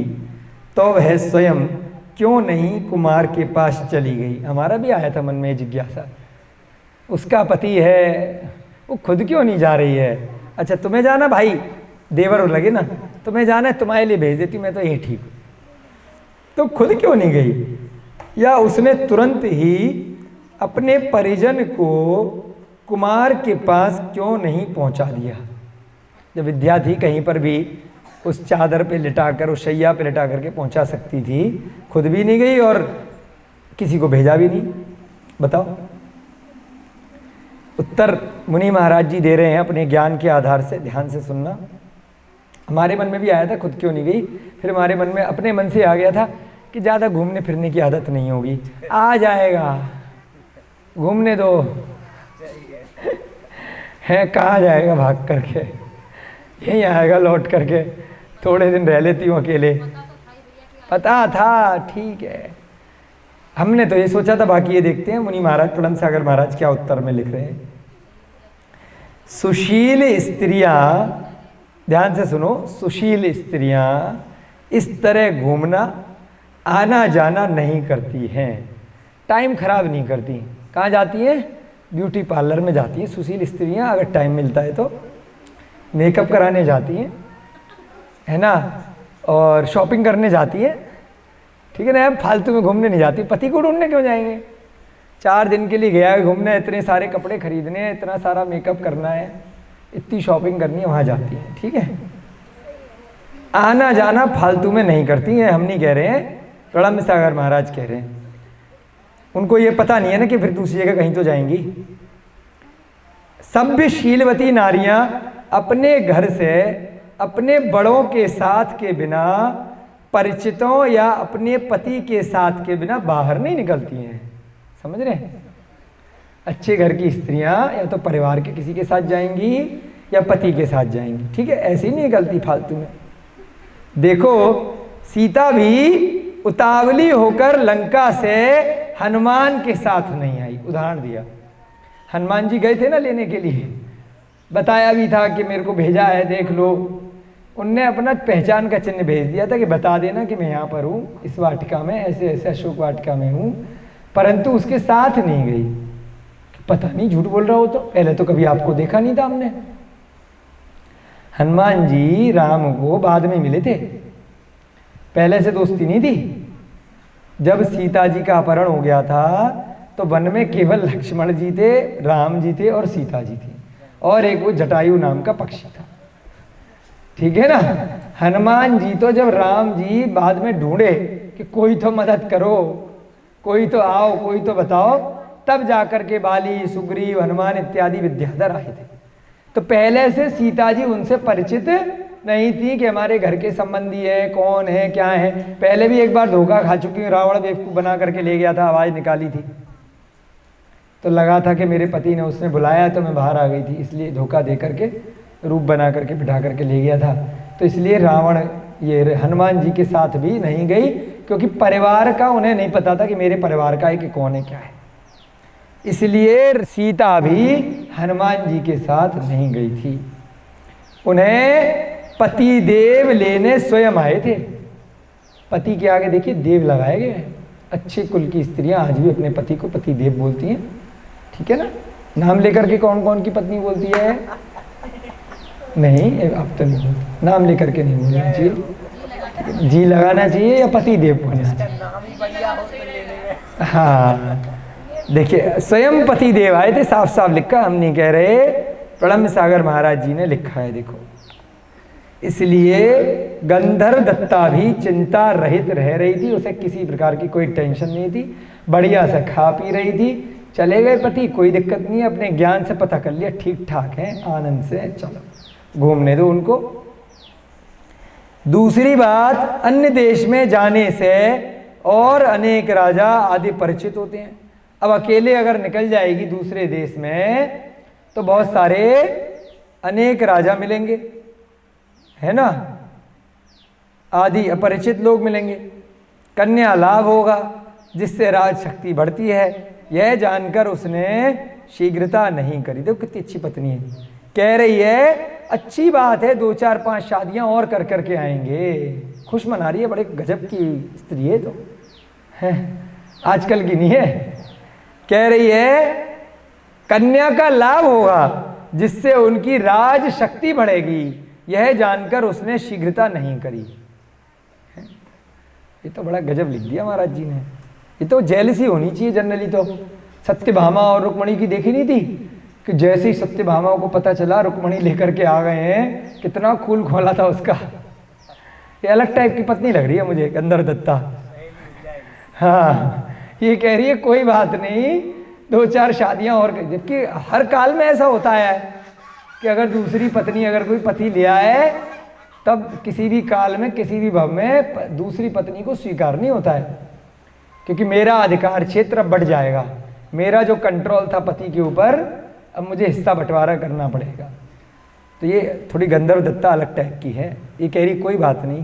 तो वह स्वयं क्यों नहीं कुमार के पास चली गई। हमारा भी आया था मन में जिज्ञासा, उसका पति है, वो खुद क्यों नहीं जा रही है। अच्छा तुम्हें जाना भाई, देवर लगे ना, तुम्हें जाना है, तुम्हारे लिए भेज देती, मैं तो यहीं ठीक हूँ, तो खुद क्यों नहीं गई। या उसने तुरंत ही अपने परिजन को कुमार के पास क्यों नहीं पहुंचा दिया। जब विद्या थी कहीं पर भी उस चादर पे लिटाकर, उस शैया पे लिटा करके पहुंचा सकती थी, खुद भी नहीं गई और किसी को भेजा भी नहीं। बताओ। उत्तर मुनि महाराज जी दे रहे हैं अपने ज्ञान के आधार से, ध्यान से सुनना। हमारे मन में भी आया था खुद क्यों नहीं गई, फिर हमारे मन में अपने मन से आ गया था कि ज़्यादा घूमने फिरने की आदत नहीं होगी, आ जाएगा, घूमने दो, है कहाँ जाएगा भाग करके, यहीं आएगा लौट करके, थोड़े दिन रह लेती हूँ अकेले। पता था, ठीक है। हमने तो ये सोचा था, बाकी ये देखते हैं मुनि महाराज प्रणम सागर महाराज क्या उत्तर में लिख रहे हैं। सुशील स्त्रियां, ध्यान से सुनो, सुशील स्त्रियां इस तरह घूमना आना जाना नहीं करती हैं, टाइम खराब नहीं करती। कहाँ जाती हैं? ब्यूटी पार्लर में जाती हैं सुशील स्त्रियां, अगर टाइम मिलता है तो मेकअप कराने जाती हैं, है ना, और शॉपिंग करने जाती हैं, ठीक है ना। फालतू में घूमने नहीं जाती। पति को ढूंढने क्यों जाएंगे? 4 दिन के लिए गया है घूमने, इतने सारे कपड़े खरीदने हैं, इतना सारा मेकअप करना है, इतनी शॉपिंग करनी है, वहाँ जाती है, ठीक है। आना जाना फालतू में नहीं करती हैं, हम नहीं कह रहे हैं, प्रणब सागर महाराज कह रहे हैं। उनको ये पता नहीं है ना कि फिर दूसरी जगह कहीं तो जाएंगी। सभ्यशीलवती नारियां अपने घर से अपने बड़ों के साथ के बिना, परिचितों या अपने पति के साथ के बिना बाहर नहीं निकलती हैं। समझ रहे हैं? अच्छे घर की स्त्रियां या तो परिवार के किसी के साथ जाएंगी या पति के साथ जाएंगी, ठीक है, ऐसे ही नहीं निकलती फालतू में। देखो सीता भी उतावली होकर लंका से हनुमान के साथ नहीं आई। उदाहरण दिया, हनुमान जी गए थे ना लेने के लिए, बताया भी था कि मेरे को भेजा है देख लो। उनने अपना पहचान का चिन्ह भेज दिया था कि बता देना कि मैं यहाँ पर हूँ, इस वाटिका में, ऐसे ऐसे अशोक वाटिका में हूँ, परंतु उसके साथ नहीं गई। पता नहीं झूठ बोल रहा हो तो, पहले तो कभी आपको देखा नहीं था हमने। हनुमान जी राम को बाद में मिले थे, पहले से दोस्ती नहीं थी। जब सीता जी का अपहरण हो गया था तो वन में केवल लक्ष्मण जी थे, राम जी थे और सीता जी थी, और एक वो जटायु नाम का पक्षी था, ठीक है ना। हनुमान जी तो जब राम जी बाद में ढूंढे कि कोई तो मदद करो, कोई तो आओ, कोई तो बताओ, तब जाकर के बाली, सुग्रीव, हनुमान इत्यादि विद्याधर आए थे। तो पहले से सीता जी उनसे परिचित नहीं थी कि हमारे घर के संबंधी है, कौन है, क्या है। पहले भी एक बार धोखा खा चुकी हूँ, रावण बेवकूफ बना करके ले गया था, आवाज निकाली थी तो लगा था कि मेरे पति ने, उसने बुलाया तो मैं बाहर आ गई थी, इसलिए धोखा दे करके रूप बना करके बिठा करके ले गया था। तो इसलिए रावण ये हनुमान जी के साथ भी नहीं गई, क्योंकि परिवार का उन्हें नहीं पता था कि मेरे परिवार का है कि कौन है, क्या है। इसलिए सीता भी हनुमान जी के साथ नहीं गई थी। उन्हें पति देव लेने स्वयं आए थे। पति के आगे देखिए देव लगाए गए हैं। अच्छे कुल की स्त्रियां आज भी अपने पति को पति देव बोलती हैं, ठीक है ना। नाम लेकर के कौन कौन की पत्नी बोलती है? नहीं, अब तो नहीं बोलती, नाम लेकर के नहीं बोलना चाहिए, जी लगाना चाहिए या पति देव बोलना चाहिए। हाँ देखिए, स्वयं पति देव आए थे, साफ साफ लिखा, हम नहीं कह रहे, प्रणब सागर महाराज जी ने लिखा है, देखो। इसलिए गंधर्व दत्ता भी चिंता रहित रह रही थी, उसे किसी प्रकार की कोई टेंशन नहीं थी, बढ़िया से खा पी रही थी। चले गए पति, कोई दिक्कत नहीं है, अपने ज्ञान से पता कर लिया ठीक ठाक है, आनंद से चलो घूमने दो उनको। दूसरी बात, अन्य देश में जाने से और अनेक राजा आदि परिचित होते हैं। अब अकेले अगर निकल जाएगी दूसरे देश में तो बहुत सारे अनेक राजा मिलेंगे, है ना, आदि अपरिचित लोग मिलेंगे, कन्या लाभ होगा जिससे राज शक्ति बढ़ती है। यह जानकर उसने शीघ्रता नहीं करी। देखो कितनी अच्छी पत्नी है, कह रही है अच्छी बात है, 2 4 5 शादियां और कर करके आएंगे, खुश मना रही है, बड़े गजब की स्त्री है तो है, आजकल की नहीं है। कह रही है कन्या का लाभ होगा जिससे उनकी राज शक्ति बढ़ेगी, यह जानकर उसने शीघ्रता नहीं करी। ये तो बड़ा गजब लिख दिया महाराज जी ने। ये तो जेलसी होनी चाहिए जनरली। तो सत्यभामा और रुक्मणी की देखी नहीं थी कि जैसे ही सत्यभामा को पता चला रुक्मणी लेकर के आ गए हैं, कितना खूल खोला था उसका। ये अलग टाइप की पत्नी लग रही है मुझे, गंधर्व दत्ता। हाँ, ये कह रही है कोई बात नहीं, 2 4 शादियां और, जबकि हर काल में ऐसा होता है कि अगर दूसरी पत्नी, अगर कोई पति ले आए तब किसी भी काल में, किसी भी भव में दूसरी पत्नी को स्वीकार नहीं होता है, क्योंकि मेरा अधिकार क्षेत्र अब बढ़ जाएगा, मेरा जो कंट्रोल था पति के ऊपर अब मुझे हिस्सा बंटवारा करना पड़ेगा। तो ये थोड़ी गंधर्व दत्ता अलग टाइप की है। ये कह रही कोई बात नहीं,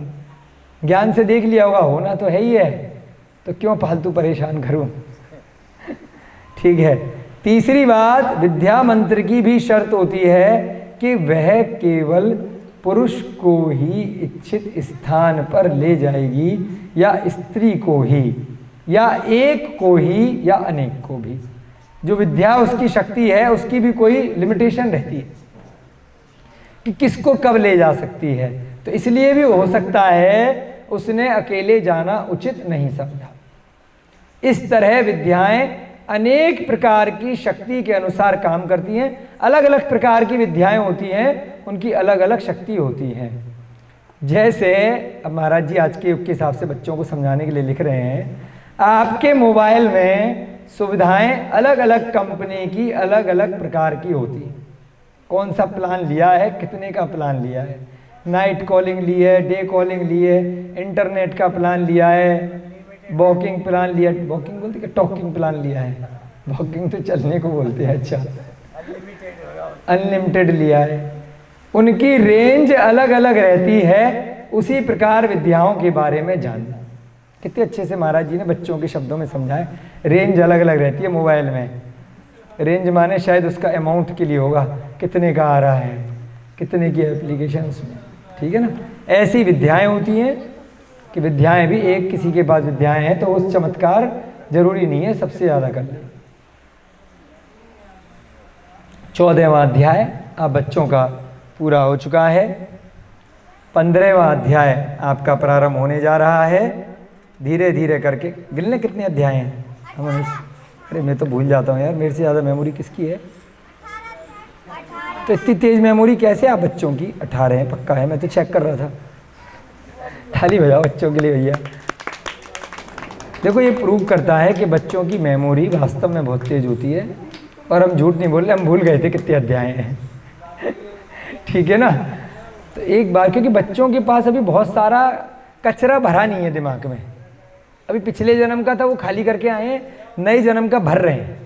ज्ञान से देख लिया होगा, होना तो है ही है, तो क्यों फालतू परेशान करूं। ठीक है। तीसरी बात, विद्या मंत्र की भी शर्त होती है कि वह केवल पुरुष को ही इच्छित स्थान पर ले जाएगी, या स्त्री को ही, या एक को ही, या अनेक को भी। जो विद्या उसकी शक्ति है उसकी भी कोई लिमिटेशन रहती है कि किसको कब ले जा सकती है। तो इसलिए भी हो सकता है उसने अकेले जाना उचित नहीं समझा। इस तरह विद्याएं अनेक प्रकार की शक्ति के अनुसार काम करती हैं। अलग अलग प्रकार की विद्याएं होती हैं, उनकी अलग अलग शक्ति होती हैं। जैसे अब महाराज जी आज के युग के हिसाब से बच्चों को समझाने के लिए लिख रहे हैं, आपके मोबाइल में सुविधाएं अलग अलग कंपनी की अलग अलग प्रकार की होती हैं। कौन सा प्लान लिया है, कितने का प्लान लिया है, नाइट कॉलिंग ली है, डे कॉलिंग ली है, इंटरनेट का प्लान लिया है, वॉकिंग प्लान लिया, वॉकिंग बोलते क्या, टॉकिंग प्लान लिया है, वॉकिंग तो चलने को बोलते हैं, अच्छा अनलिमिटेड लिया है। उनकी रेंज अलग अलग रहती है। उसी प्रकार विद्याओं के बारे में जानना, कितने अच्छे से महाराज जी ने बच्चों के शब्दों में समझाए। रेंज अलग अलग रहती है मोबाइल में। रेंज माने शायद उसका अमाउंट के लिए होगा, कितने का आ रहा है, कितने की एप्लीकेशन उसमें, ठीक है ना। ऐसी विद्याएं होती हैं कि विद्याएं भी एक किसी के पास विद्याएं हैं तो उस चमत्कार जरूरी नहीं है सबसे ज़्यादा कर ले। 14वां अध्याय आप बच्चों का पूरा हो चुका है। 15वां अध्याय आपका प्रारंभ होने जा रहा है। धीरे धीरे करके गिनने कितने अध्याय हैं हम, अरे मैं तो भूल जाता हूँ यार, मेरे से ज़्यादा मेमोरी किसकी है। तो इतनी तेज मेमोरी कैसे आप बच्चों की। 18 है पक्का है, मैं तो चेक कर रहा था। थाली बजाओ बच्चों के लिए भैया। देखो ये प्रूव करता है कि बच्चों की मेमोरी वास्तव में बहुत तेज होती है। और हम झूठ नहीं बोल रहे, हम भूल गए थे कितने अध्याय हैं ठीक है ना। तो एक बार, क्योंकि बच्चों के पास अभी बहुत सारा कचरा भरा नहीं है दिमाग में। अभी पिछले जन्म का था वो खाली करके आए हैं, नए जन्म का भर रहे हैं।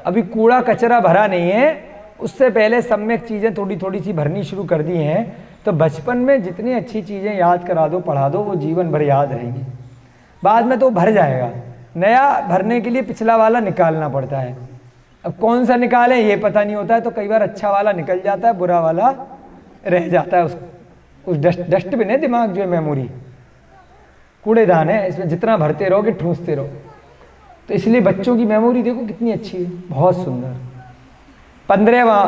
अभी कूड़ा कचरा भरा नहीं है, उससे पहले सम्यक चीज़ें थोड़ी थोड़ी सी भरनी शुरू कर दी हैं। तो बचपन में जितनी अच्छी चीज़ें याद करा दो, पढ़ा दो, वो जीवन भर याद रहेंगी। बाद में तो भर जाएगा। नया भरने के लिए पिछला वाला निकालना पड़ता है। अब कौन सा निकालें ये पता नहीं होता है, तो कई बार अच्छा वाला निकल जाता है, बुरा वाला रह जाता है। उस डस्टबिन है दिमाग जो है, मेमोरी कूड़ेदान है, इसमें जितना भरते रहोगे ठूंसते रहो। तो इसलिए बच्चों की मेमोरी देखो कितनी अच्छी है, बहुत सुंदर। 15वां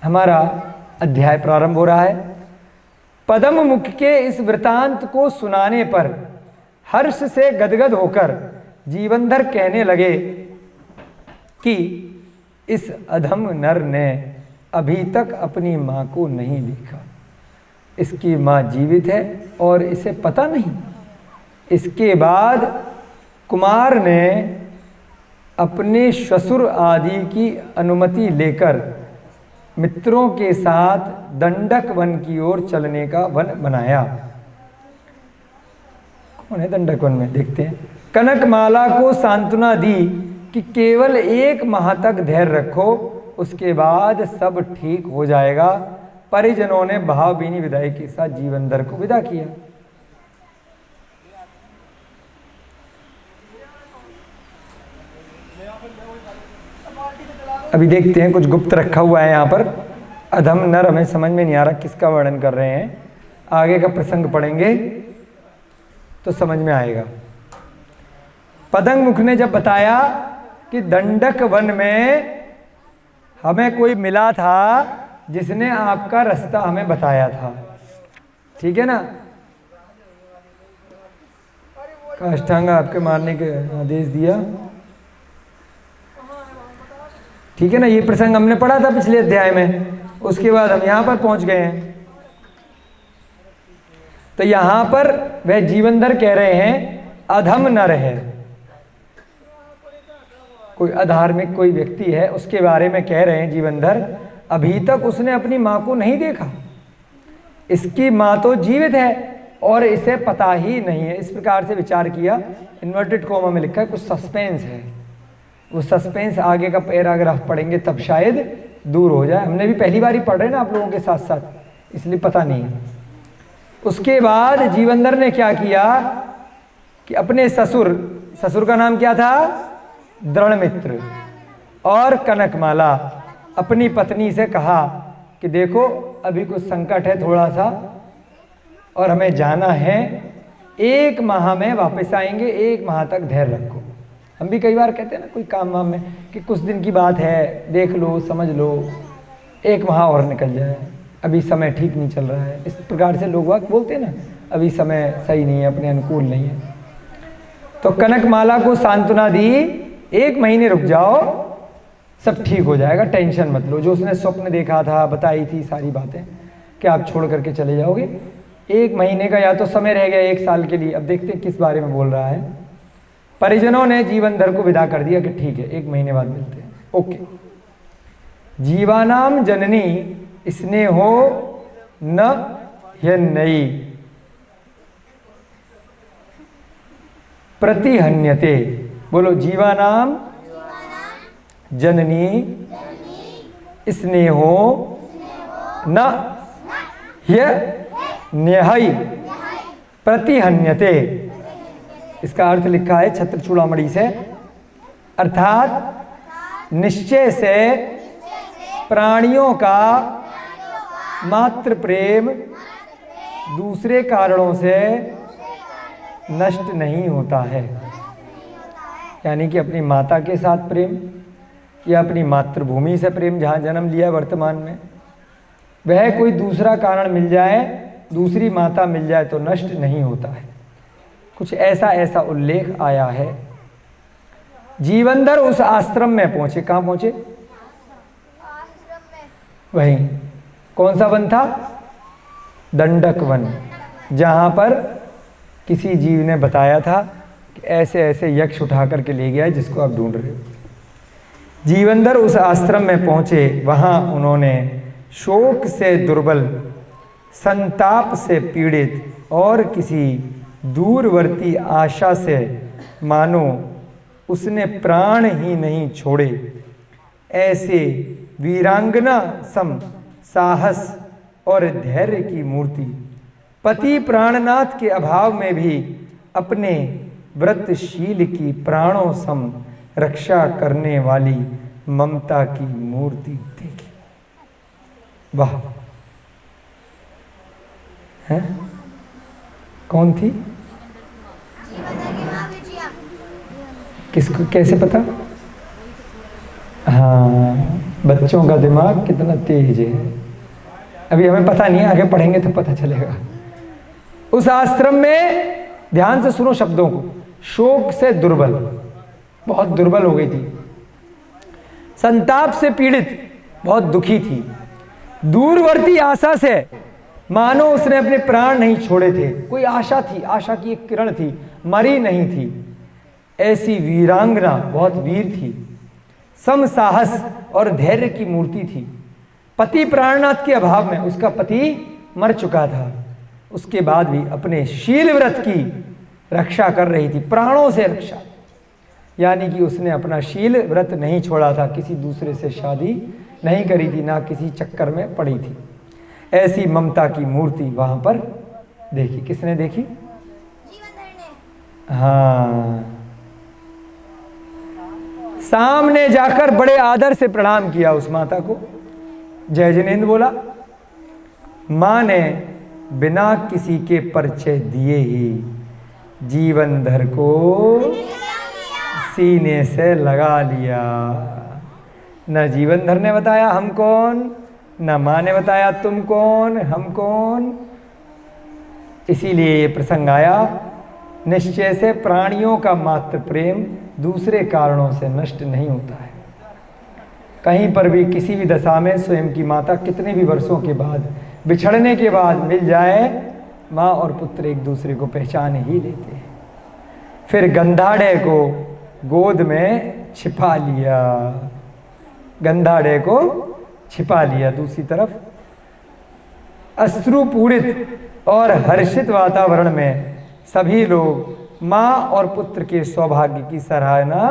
हमारा अध्याय प्रारंभ हो रहा है। पद्म मुख के इस वृतांत को सुनाने पर हर्ष से गदगद होकर जीवनधर कहने लगे कि इस अधम नर ने अभी तक अपनी माँ को नहीं देखा। इसकी माँ जीवित है और इसे पता नहीं। इसके बाद कुमार ने अपने श्वशुर आदि की अनुमति लेकर मित्रों के साथ दंडक वन की ओर चलने का वन बनाया। कौन है दंडक वन में, देखते हैं। कनकमाला को सांत्वना दी कि केवल 1 माह तक धैर्य रखो, उसके बाद सब ठीक हो जाएगा। परिजनों ने भावभीनी विदाई के साथ जीवनधर को विदा किया। अभी देखते हैं, कुछ गुप्त रखा हुआ है यहाँ पर। अधम नर हमें समझ में नहीं आ रहा किसका वर्णन कर रहे हैं। आगे का प्रसंग पढ़ेंगे तो समझ में आएगा। पदंग मुख ने जब बताया कि दंडक वन में हमें कोई मिला था जिसने आपका रास्ता हमें बताया था, ठीक है ना, काष्ठांगा आपके मारने के आदेश दिया, ठीक है ना। ये प्रसंग हमने पढ़ा था पिछले अध्याय में। उसके बाद हम यहाँ पर पहुँच गए हैं। तो यहाँ पर वह जीवनधर कह रहे हैं अधम नर है, कोई अधार्मिक कोई व्यक्ति है, उसके बारे में कह रहे हैं जीवनधर, अभी तक उसने अपनी माँ को नहीं देखा। इसकी माँ तो जीवित है और इसे पता ही नहीं है। इस प्रकार से विचार किया। इन्वर्टेड कोमा में लिखा है, कुछ सस्पेंस है। वो सस्पेंस आगे का पैराग्राफ पढ़ेंगे तब शायद दूर हो जाए। हमने भी पहली बार ही पढ़ रहे हैं ना आप लोगों के साथ साथ, इसलिए पता नहीं है। उसके बाद जीवनधर ने क्या किया कि अपने ससुर का नाम क्या था, दृढ़मित्र, और कनकमाला अपनी पत्नी से कहा कि देखो अभी कुछ संकट है थोड़ा सा और हमें जाना है, 1 माह में वापस आएंगे, 1 माह तक धैर्य रखो। हम भी कई बार कहते हैं ना कोई काम वाम में कि कुछ दिन की बात है, देख लो समझ लो, 1 माह और निकल जाए, अभी समय ठीक नहीं चल रहा है। इस प्रकार से लोग वाक बोलते हैं ना, अभी समय सही नहीं है, अपने अनुकूल नहीं है। तो कनकमाला को सांत्वना दी, 1 महीने रुक जाओ, सब ठीक हो जाएगा, टेंशन मत लो। जो उसने स्वप्न देखा था, बताई थी सारी बातें कि आप छोड़ करके चले जाओगे, 1 महीने का या तो समय रह गया 1 साल के लिए। अब देखते हैं किस बारे में बोल रहा है। परिजनों ने जीवनधर को विदा कर दिया कि ठीक है 1 महीने बाद मिलते हैं। ओके। जीवानाम जननी स्नेहो न ह्यन्नयी प्रतिहन्यते। बोलो, जीवानाम जननी स्नेहो न ह्यन्ययी प्रतिहन्यते। इसका अर्थ लिखा है छत्र चूड़ामणि से, अर्थात निश्चय से प्राणियों का मात्र प्रेम दूसरे कारणों से नष्ट नहीं होता है। यानी कि अपनी माता के साथ प्रेम या अपनी मातृभूमि से प्रेम, जहाँ जन्म लिया है वर्तमान में, वह कोई दूसरा कारण मिल जाए, दूसरी माता मिल जाए तो नष्ट नहीं होता है। कुछ ऐसा उल्लेख आया है। जीवनधर उस आश्रम में पहुंचे। कहाँ पहुंचे? आश्रम में। वहीं। कौन सा वन था? दंडक वन, जहाँ पर किसी जीव ने बताया था कि ऐसे ऐसे यक्ष उठा करके ले गया है जिसको आप ढूंढ रहे हो। जीवनधर उस आश्रम में पहुंचे। वहाँ उन्होंने शोक से दुर्बल, संताप से पीड़ित और किसी दूरवर्ती आशा से मानो उसने प्राण ही नहीं छोड़े ऐसे वीरांगना सम साहस और धैर्य की मूर्ति, पति प्राणनाथ के अभाव में भी अपने व्रतशील की प्राणों सम रक्षा करने वाली ममता की मूर्ति देखी। वाह! है? कौन थी? जीवनधर की माँ विजया। किसको कैसे पता? हाँ, बच्चों का दिमाग कितना तेज है। अभी हमें पता नहीं है, आगे पढ़ेंगे तो पता चलेगा। उस आश्रम में, ध्यान से सुनो शब्दों को, शोक से दुर्बल, बहुत दुर्बल हो गई थी। संताप से पीड़ित, बहुत दुखी थी। दूरवर्ती आशा से मानो उसने अपने प्राण नहीं छोड़े थे। कोई आशा थी, आशा की एक किरण थी, मरी नहीं थी। ऐसी वीरांगना, बहुत वीर थी। सम साहस और धैर्य की मूर्ति थी। पति प्राणनाथ के अभाव में, उसका पति मर चुका था, उसके बाद भी अपने शील व्रत की रक्षा कर रही थी, प्राणों से रक्षा। यानी कि उसने अपना शील व्रत नहीं छोड़ा था, किसी दूसरे से शादी नहीं करी थी, ना किसी चक्कर में पड़ी थी। ऐसी ममता की मूर्ति वहां पर देखी। किसने देखी? जीवनधर ने। हाँ। सामने जाकर बड़े आदर से प्रणाम किया उस माता को। जय जिनेंद्र बोला। मां ने बिना किसी के परिचय दिए ही जीवनधर को सीने से लगा लिया। न जीवनधर ने बताया हम कौन, न मां ने बताया तुम कौन, हम कौन। इसीलिए ये प्रसंग आया, निश्चय से प्राणियों का मात्र प्रेम दूसरे कारणों से नष्ट नहीं होता है। कहीं पर भी किसी भी दशा में स्वयं की माता कितने भी वर्षों के बाद, बिछड़ने के बाद मिल जाए, माँ और पुत्र एक दूसरे को पहचान ही लेते हैं। फिर गंधाड़े को गोद में छिपा लिया, गंधाड़े को छिपा लिया। दूसरी तरफ अश्रुपूरित और हर्षित वातावरण में सभी लोग माँ और पुत्र के सौभाग्य की सराहना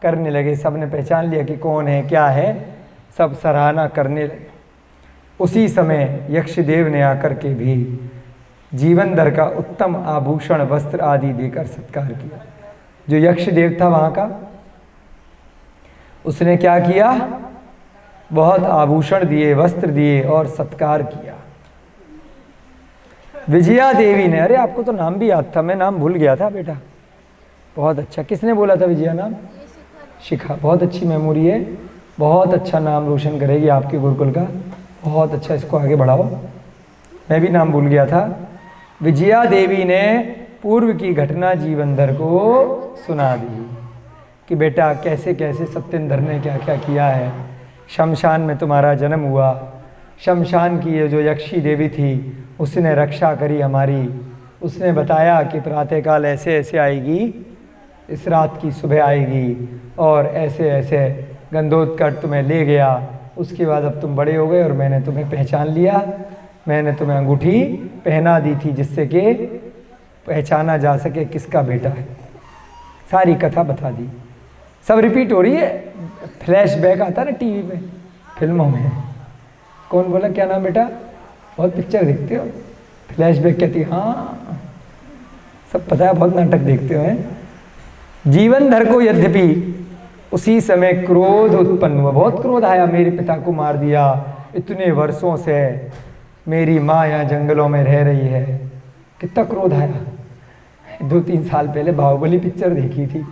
करने लगे। सबने पहचान लिया कि कौन है, क्या है, सब सराहना करने लगे। उसी समय यक्षदेव ने आकर के भी जीवनधर का उत्तम आभूषण, वस्त्र आदि देकर सत्कार किया। जो यक्षदेव था वहाँ का, उसने क्या किया? बहुत आभूषण दिए, वस्त्र दिए और सत्कार किया। विजया देवी ने, अरे आपको तो नाम भी याद था, मैं नाम भूल गया था बेटा। बहुत अच्छा, किसने बोला था विजया नाम? शिखा। बहुत अच्छी मेमोरी है, बहुत अच्छा नाम रोशन करेगी आपके गुरुकुल का। बहुत अच्छा, इसको आगे बढ़ाओ। मैं भी नाम भूल गया था। विजया देवी ने पूर्व की घटना जीवनधर को सुना दी कि बेटा कैसे कैसे सत्येंद्र ने क्या क्या किया है। शमशान में तुम्हारा जन्म हुआ, शमशान की ये जो यक्षी देवी थी उसने रक्षा करी हमारी। उसने बताया कि प्रातःकाल ऐसे ऐसे आएगी, इस रात की सुबह आएगी और ऐसे ऐसे गंधोत्कच तुम्हें ले गया। उसके बाद अब तुम बड़े हो गए और मैंने तुम्हें पहचान लिया। मैंने तुम्हें अंगूठी पहना दी थी जिससे कि पहचाना जा सके किसका बेटा है। सारी कथा बता दी। सब रिपीट हो रही है। फ्लैशबैक आता ना टीवी में, फिल्मों में। कौन बोला, क्या नाम बेटा? बहुत पिक्चर देखते हो? फ्लैशबैक कहती है, हाँ सब पता है, बहुत नाटक देखते हो हैं। जीवनधर को यद्यपि उसी समय क्रोध उत्पन्न हुआ, बहुत क्रोध आया, मेरे पिता को मार दिया, इतने वर्षों से मेरी माँ यहाँ जंगलों में रह रही है। कितना क्रोध आया। 2-3 साल पहले बाहुबली पिक्चर देखी थी,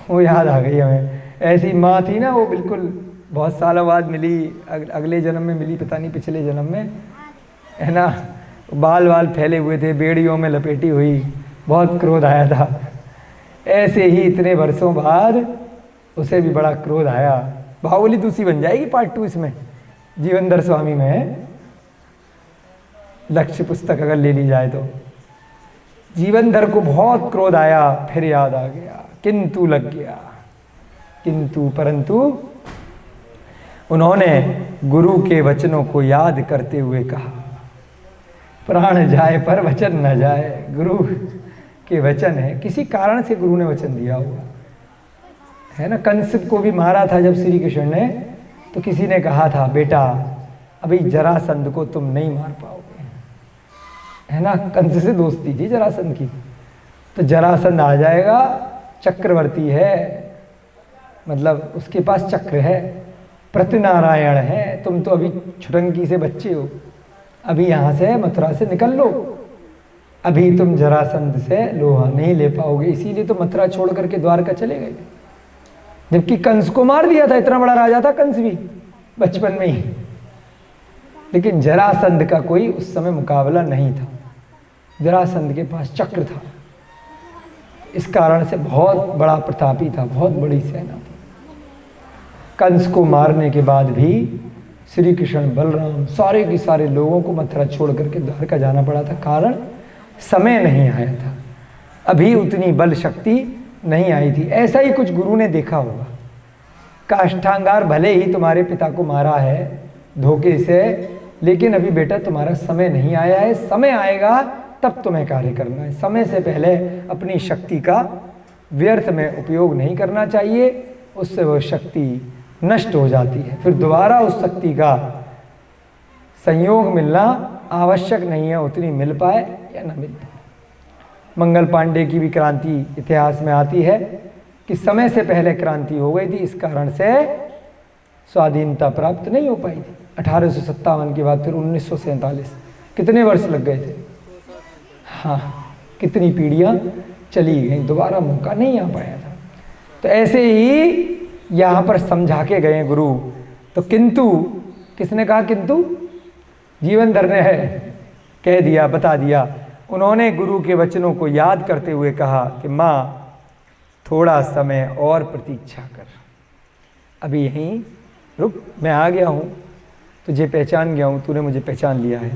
वो याद आ गई हमें। ऐसी माँ थी ना वो, बिल्कुल बहुत सालों बाद मिली, अगले जन्म में मिली, पता नहीं पिछले जन्म में, है ना। बाल वाल फैले हुए थे, बेड़ियों में लपेटी हुई, बहुत क्रोध आया था। ऐसे ही इतने वर्षों बाद उसे भी बड़ा क्रोध आया। बाहुबली दूसरी बन जाएगी पार्ट 2 इसमें, जीवनधर स्वामी में, लक्ष्य पुस्तक अगर ले ली जाए तो। जीवनधर को बहुत क्रोध आया, फिर याद आ गया, किंतु लग गया, किंतु परंतु उन्होंने गुरु के वचनों को याद करते हुए कहा, प्राण जाए पर वचन न जाए। गुरु के वचन है, किसी कारण से गुरु ने वचन दिया होगा, है ना। कंस को भी मारा था जब श्री कृष्ण ने, तो किसी ने कहा था, बेटा अभी जरासंध को तुम नहीं मार पाओगे, है ना। कंस से दोस्ती थी जरासंध की, तो जरासंध आ जाएगा, चक्रवर्ती है, मतलब उसके पास चक्र है, प्रतिनारायण है, तुम तो अभी छुटंकी से बच्चे हो, अभी यहाँ से मथुरा से निकल लो, अभी तुम जरासंध से लोहा नहीं ले पाओगे। इसीलिए तो मथुरा छोड़ करके द्वारका चले गए थे, जबकि कंस को मार दिया था। इतना बड़ा राजा था कंस भी बचपन में ही, लेकिन जरासंध का कोई उस समय मुकाबला नहीं था। जरासंध के पास चक्र था, इस कारण से बहुत बड़ा प्रतापी था, बहुत बड़ी सेना थी। कंस को मारने के बाद भी श्री कृष्ण बलराम सारे के सारे लोगों को मथुरा छोड़ करके द्वारका जाना पड़ा था, कारण समय नहीं आया था, अभी उतनी बल शक्ति नहीं आई थी। ऐसा ही कुछ गुरु ने देखा होगा। काष्ठांगार भले ही तुम्हारे पिता को मारा है धोखे से, लेकिन अभी बेटा तुम्हारा समय नहीं आया है, समय आएगा तब तुम्हें कार्य करना है। समय से पहले अपनी शक्ति का व्यर्थ में उपयोग नहीं करना चाहिए, उससे वह शक्ति नष्ट हो जाती है, फिर दोबारा उस शक्ति का संयोग मिलना आवश्यक नहीं है, उतनी मिल पाए या न मिल पाए। मंगल पांडे की भी क्रांति इतिहास में आती है कि समय से पहले क्रांति हो गई थी, इस कारण से स्वाधीनता प्राप्त नहीं हो पाई थी। 1857 के बाद फिर 1947, कितने वर्ष लग गए थे, हाँ कितनी पीढ़ियाँ चली गई, दोबारा मौका नहीं आ पाया था। तो ऐसे ही यहाँ पर समझा के गए गुरु। तो किंतु किसने कहा, किंतु जीवनधर ने है कह दिया, बता दिया। उन्होंने गुरु के वचनों को याद करते हुए कहा कि माँ थोड़ा समय और प्रतीक्षा कर, अभी यहीं रुक, मैं आ गया हूँ, तुझे पहचान गया हूँ, तूने मुझे पहचान लिया है,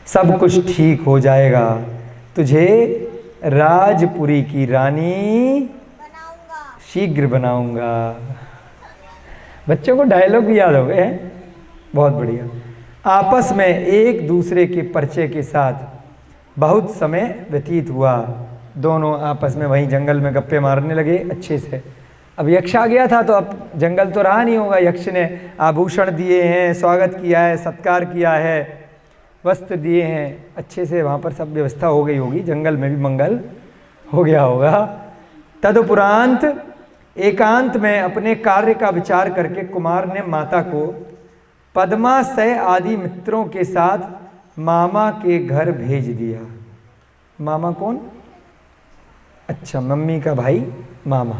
सब कुछ ठीक हो जाएगा, तुझे राजपुरी की रानी शीघ्र बनाऊंगा। बच्चों को डायलॉग भी याद हो गए हैं, बहुत बढ़िया। आपस में एक दूसरे के परिचय के साथ बहुत समय व्यतीत हुआ। दोनों आपस में वहीं जंगल में गप्पे मारने लगे अच्छे से। अब यक्ष आ गया था तो अब जंगल तो रहा नहीं होगा। यक्ष ने आभूषण दिए हैं, स्वागत किया है, सत्कार किया है, वस्त्र दिए हैं, अच्छे से वहाँ पर सब व्यवस्था हो गई होगी, जंगल में भी मंगल हो गया होगा। तदुपरांत एकांत में अपने कार्य का विचार करके कुमार ने माता को पद्माशय आदि मित्रों के साथ मामा के घर भेज दिया। मामा कौन? अच्छा, मम्मी का भाई मामा।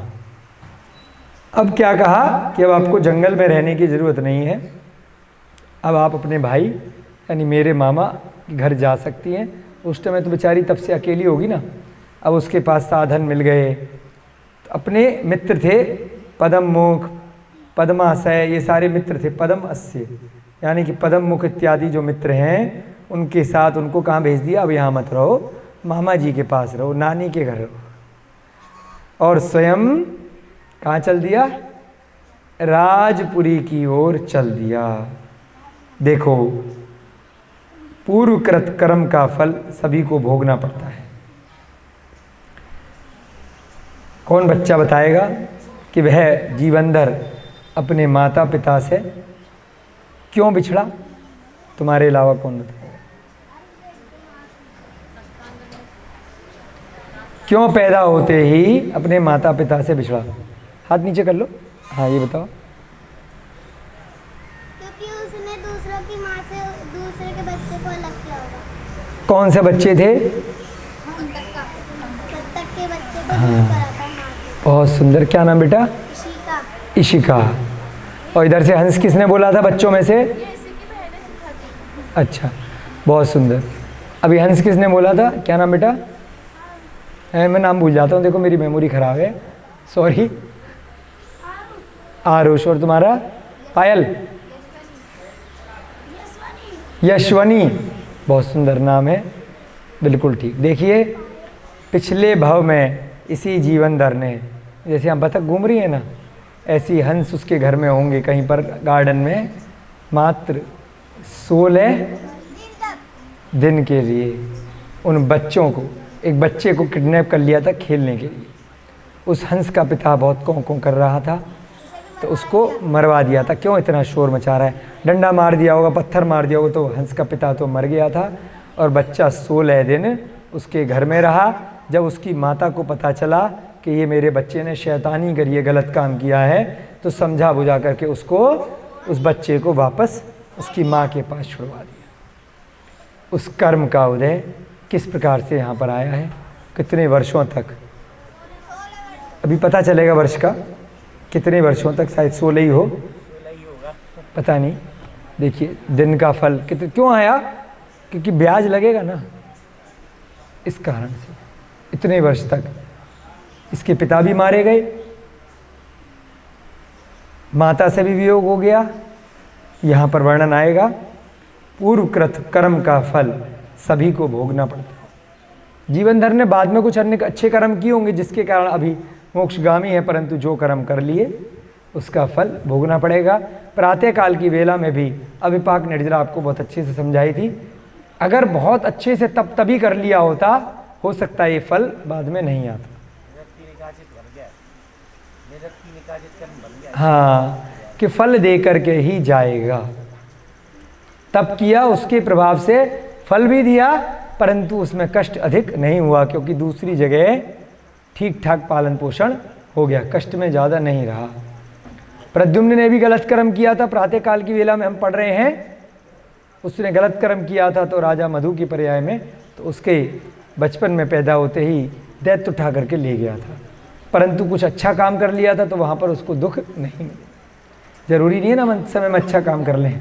अब क्या कहा कि अब आपको जंगल में रहने की ज़रूरत नहीं है, अब आप अपने भाई यानी मेरे मामा के घर जा सकती हैं। उस टाइम तो बेचारी तब से अकेली होगी ना, अब उसके पास साधन मिल गए। तो अपने मित्र थे पद्ममुख, पद्माशय, ये सारे मित्र थे। पद्म अस्य यानी कि पदम मुख इत्यादि जो मित्र हैं उनके साथ उनको कहाँ भेज दिया, अब यहाँ मत रहो, मामा जी के पास रहो, नानी के घर रहो। और स्वयं कहाँ चल दिया, राजपुरी की ओर चल दिया। देखो, पूर्वकृत कर्म का फल सभी को भोगना पड़ता है। कौन बच्चा बताएगा कि वह जीवनभर अपने माता पिता से क्यों बिछड़ा? तुम्हारे अलावा कौन बताएगा? क्यों पैदा होते ही अपने माता पिता से बिछड़ा? हाथ नीचे कर लो। हाँ, ये बताओ। क्योंकि उसने दूसरों की माँ से दूसरे के बच्चे को अलग किया होगा। कौन से बच्चे थे? बत्तख के बच्चे को दूर करा था माँ से। बहुत सुंदर। क्या नाम बेटा? इशिका। इशिका। और इधर से हंस किसने बोला था बच्चों में से? ये इसी की बहनें सिखाती। अच्छा, बहुत सुंदर। अभी हंस किसने बोला था? क्या नाम बेटा? मैं नाम भूल जाता हूँ, देखो मेरी मेमोरी खराब है, सॉरी। आरुष। और तुम्हारा? पायल। यशवनी। बहुत सुंदर नाम है, बिल्कुल ठीक। देखिए, पिछले भव में इसी जीवनधर ने, जैसे हम बतख घूम रही है ना, ऐसी हंस उसके घर में होंगे कहीं पर गार्डन में, मात्र 16 दिन के लिए उन बच्चों को, एक बच्चे को किडनैप कर लिया था खेलने के लिए। उस हंस का पिता बहुत कौं कौं कर रहा था तो उसको मरवा दिया था। क्यों इतना शोर मचा रहा है? डंडा मार दिया होगा, पत्थर मार दिया होगा, तो हंस का पिता तो मर गया था और बच्चा 16 दिन उसके घर में रहा। जब उसकी माता को पता चला कि ये मेरे बच्चे ने शैतानी करी है, गलत काम किया है, तो समझा बुझा करके उसको, उस बच्चे को वापस उसकी माँ के पास छुड़वा दिया। उस कर्म का उदय किस प्रकार से यहाँ पर आया है, कितने वर्षों तक, अभी पता चलेगा वर्ष का, कितने वर्षों तक, शायद 16 ही हो, पता नहीं। देखिए, दिन का फल कितने क्यों आया? क्योंकि ब्याज लगेगा ना, इस कारण से इतने वर्ष तक। इसके पिता भी मारे गए, माता से भी वियोग हो गया। यहाँ पर वर्णन आएगा, पूर्वकृत कर्म का फल सभी को भोगना पड़ता है। जीवनधर ने बाद में कुछ अन्य अच्छे कर्म किए होंगे जिसके कारण अभी मोक्षगामी है, परंतु जो कर्म कर लिए उसका फल भोगना पड़ेगा। प्रातः काल की वेला में भी अविपाक निर्जरा आपको बहुत अच्छे से समझाई थी। अगर बहुत अच्छे से तब तभी कर लिया होता, हो सकता है ये फल बाद में नहीं आता। हाँ, कि फल दे करके ही जाएगा। तब किया, उसके प्रभाव से फल भी दिया, परंतु उसमें कष्ट अधिक नहीं हुआ, क्योंकि दूसरी जगह ठीक ठाक पालन पोषण हो गया, कष्ट में ज़्यादा नहीं रहा। प्रद्युम्न ने भी गलत कर्म किया था, प्रातः काल की वेला में हम पढ़ रहे हैं। उसने गलत कर्म किया था तो राजा मधु की पर्याय में, तो उसके बचपन में पैदा होते ही दैत्य उठा करके ले गया था, परंतु कुछ अच्छा काम कर लिया था तो वहाँ पर उसको दुख नहीं मिला। जरूरी नहीं है ना समय में अच्छा काम कर लें।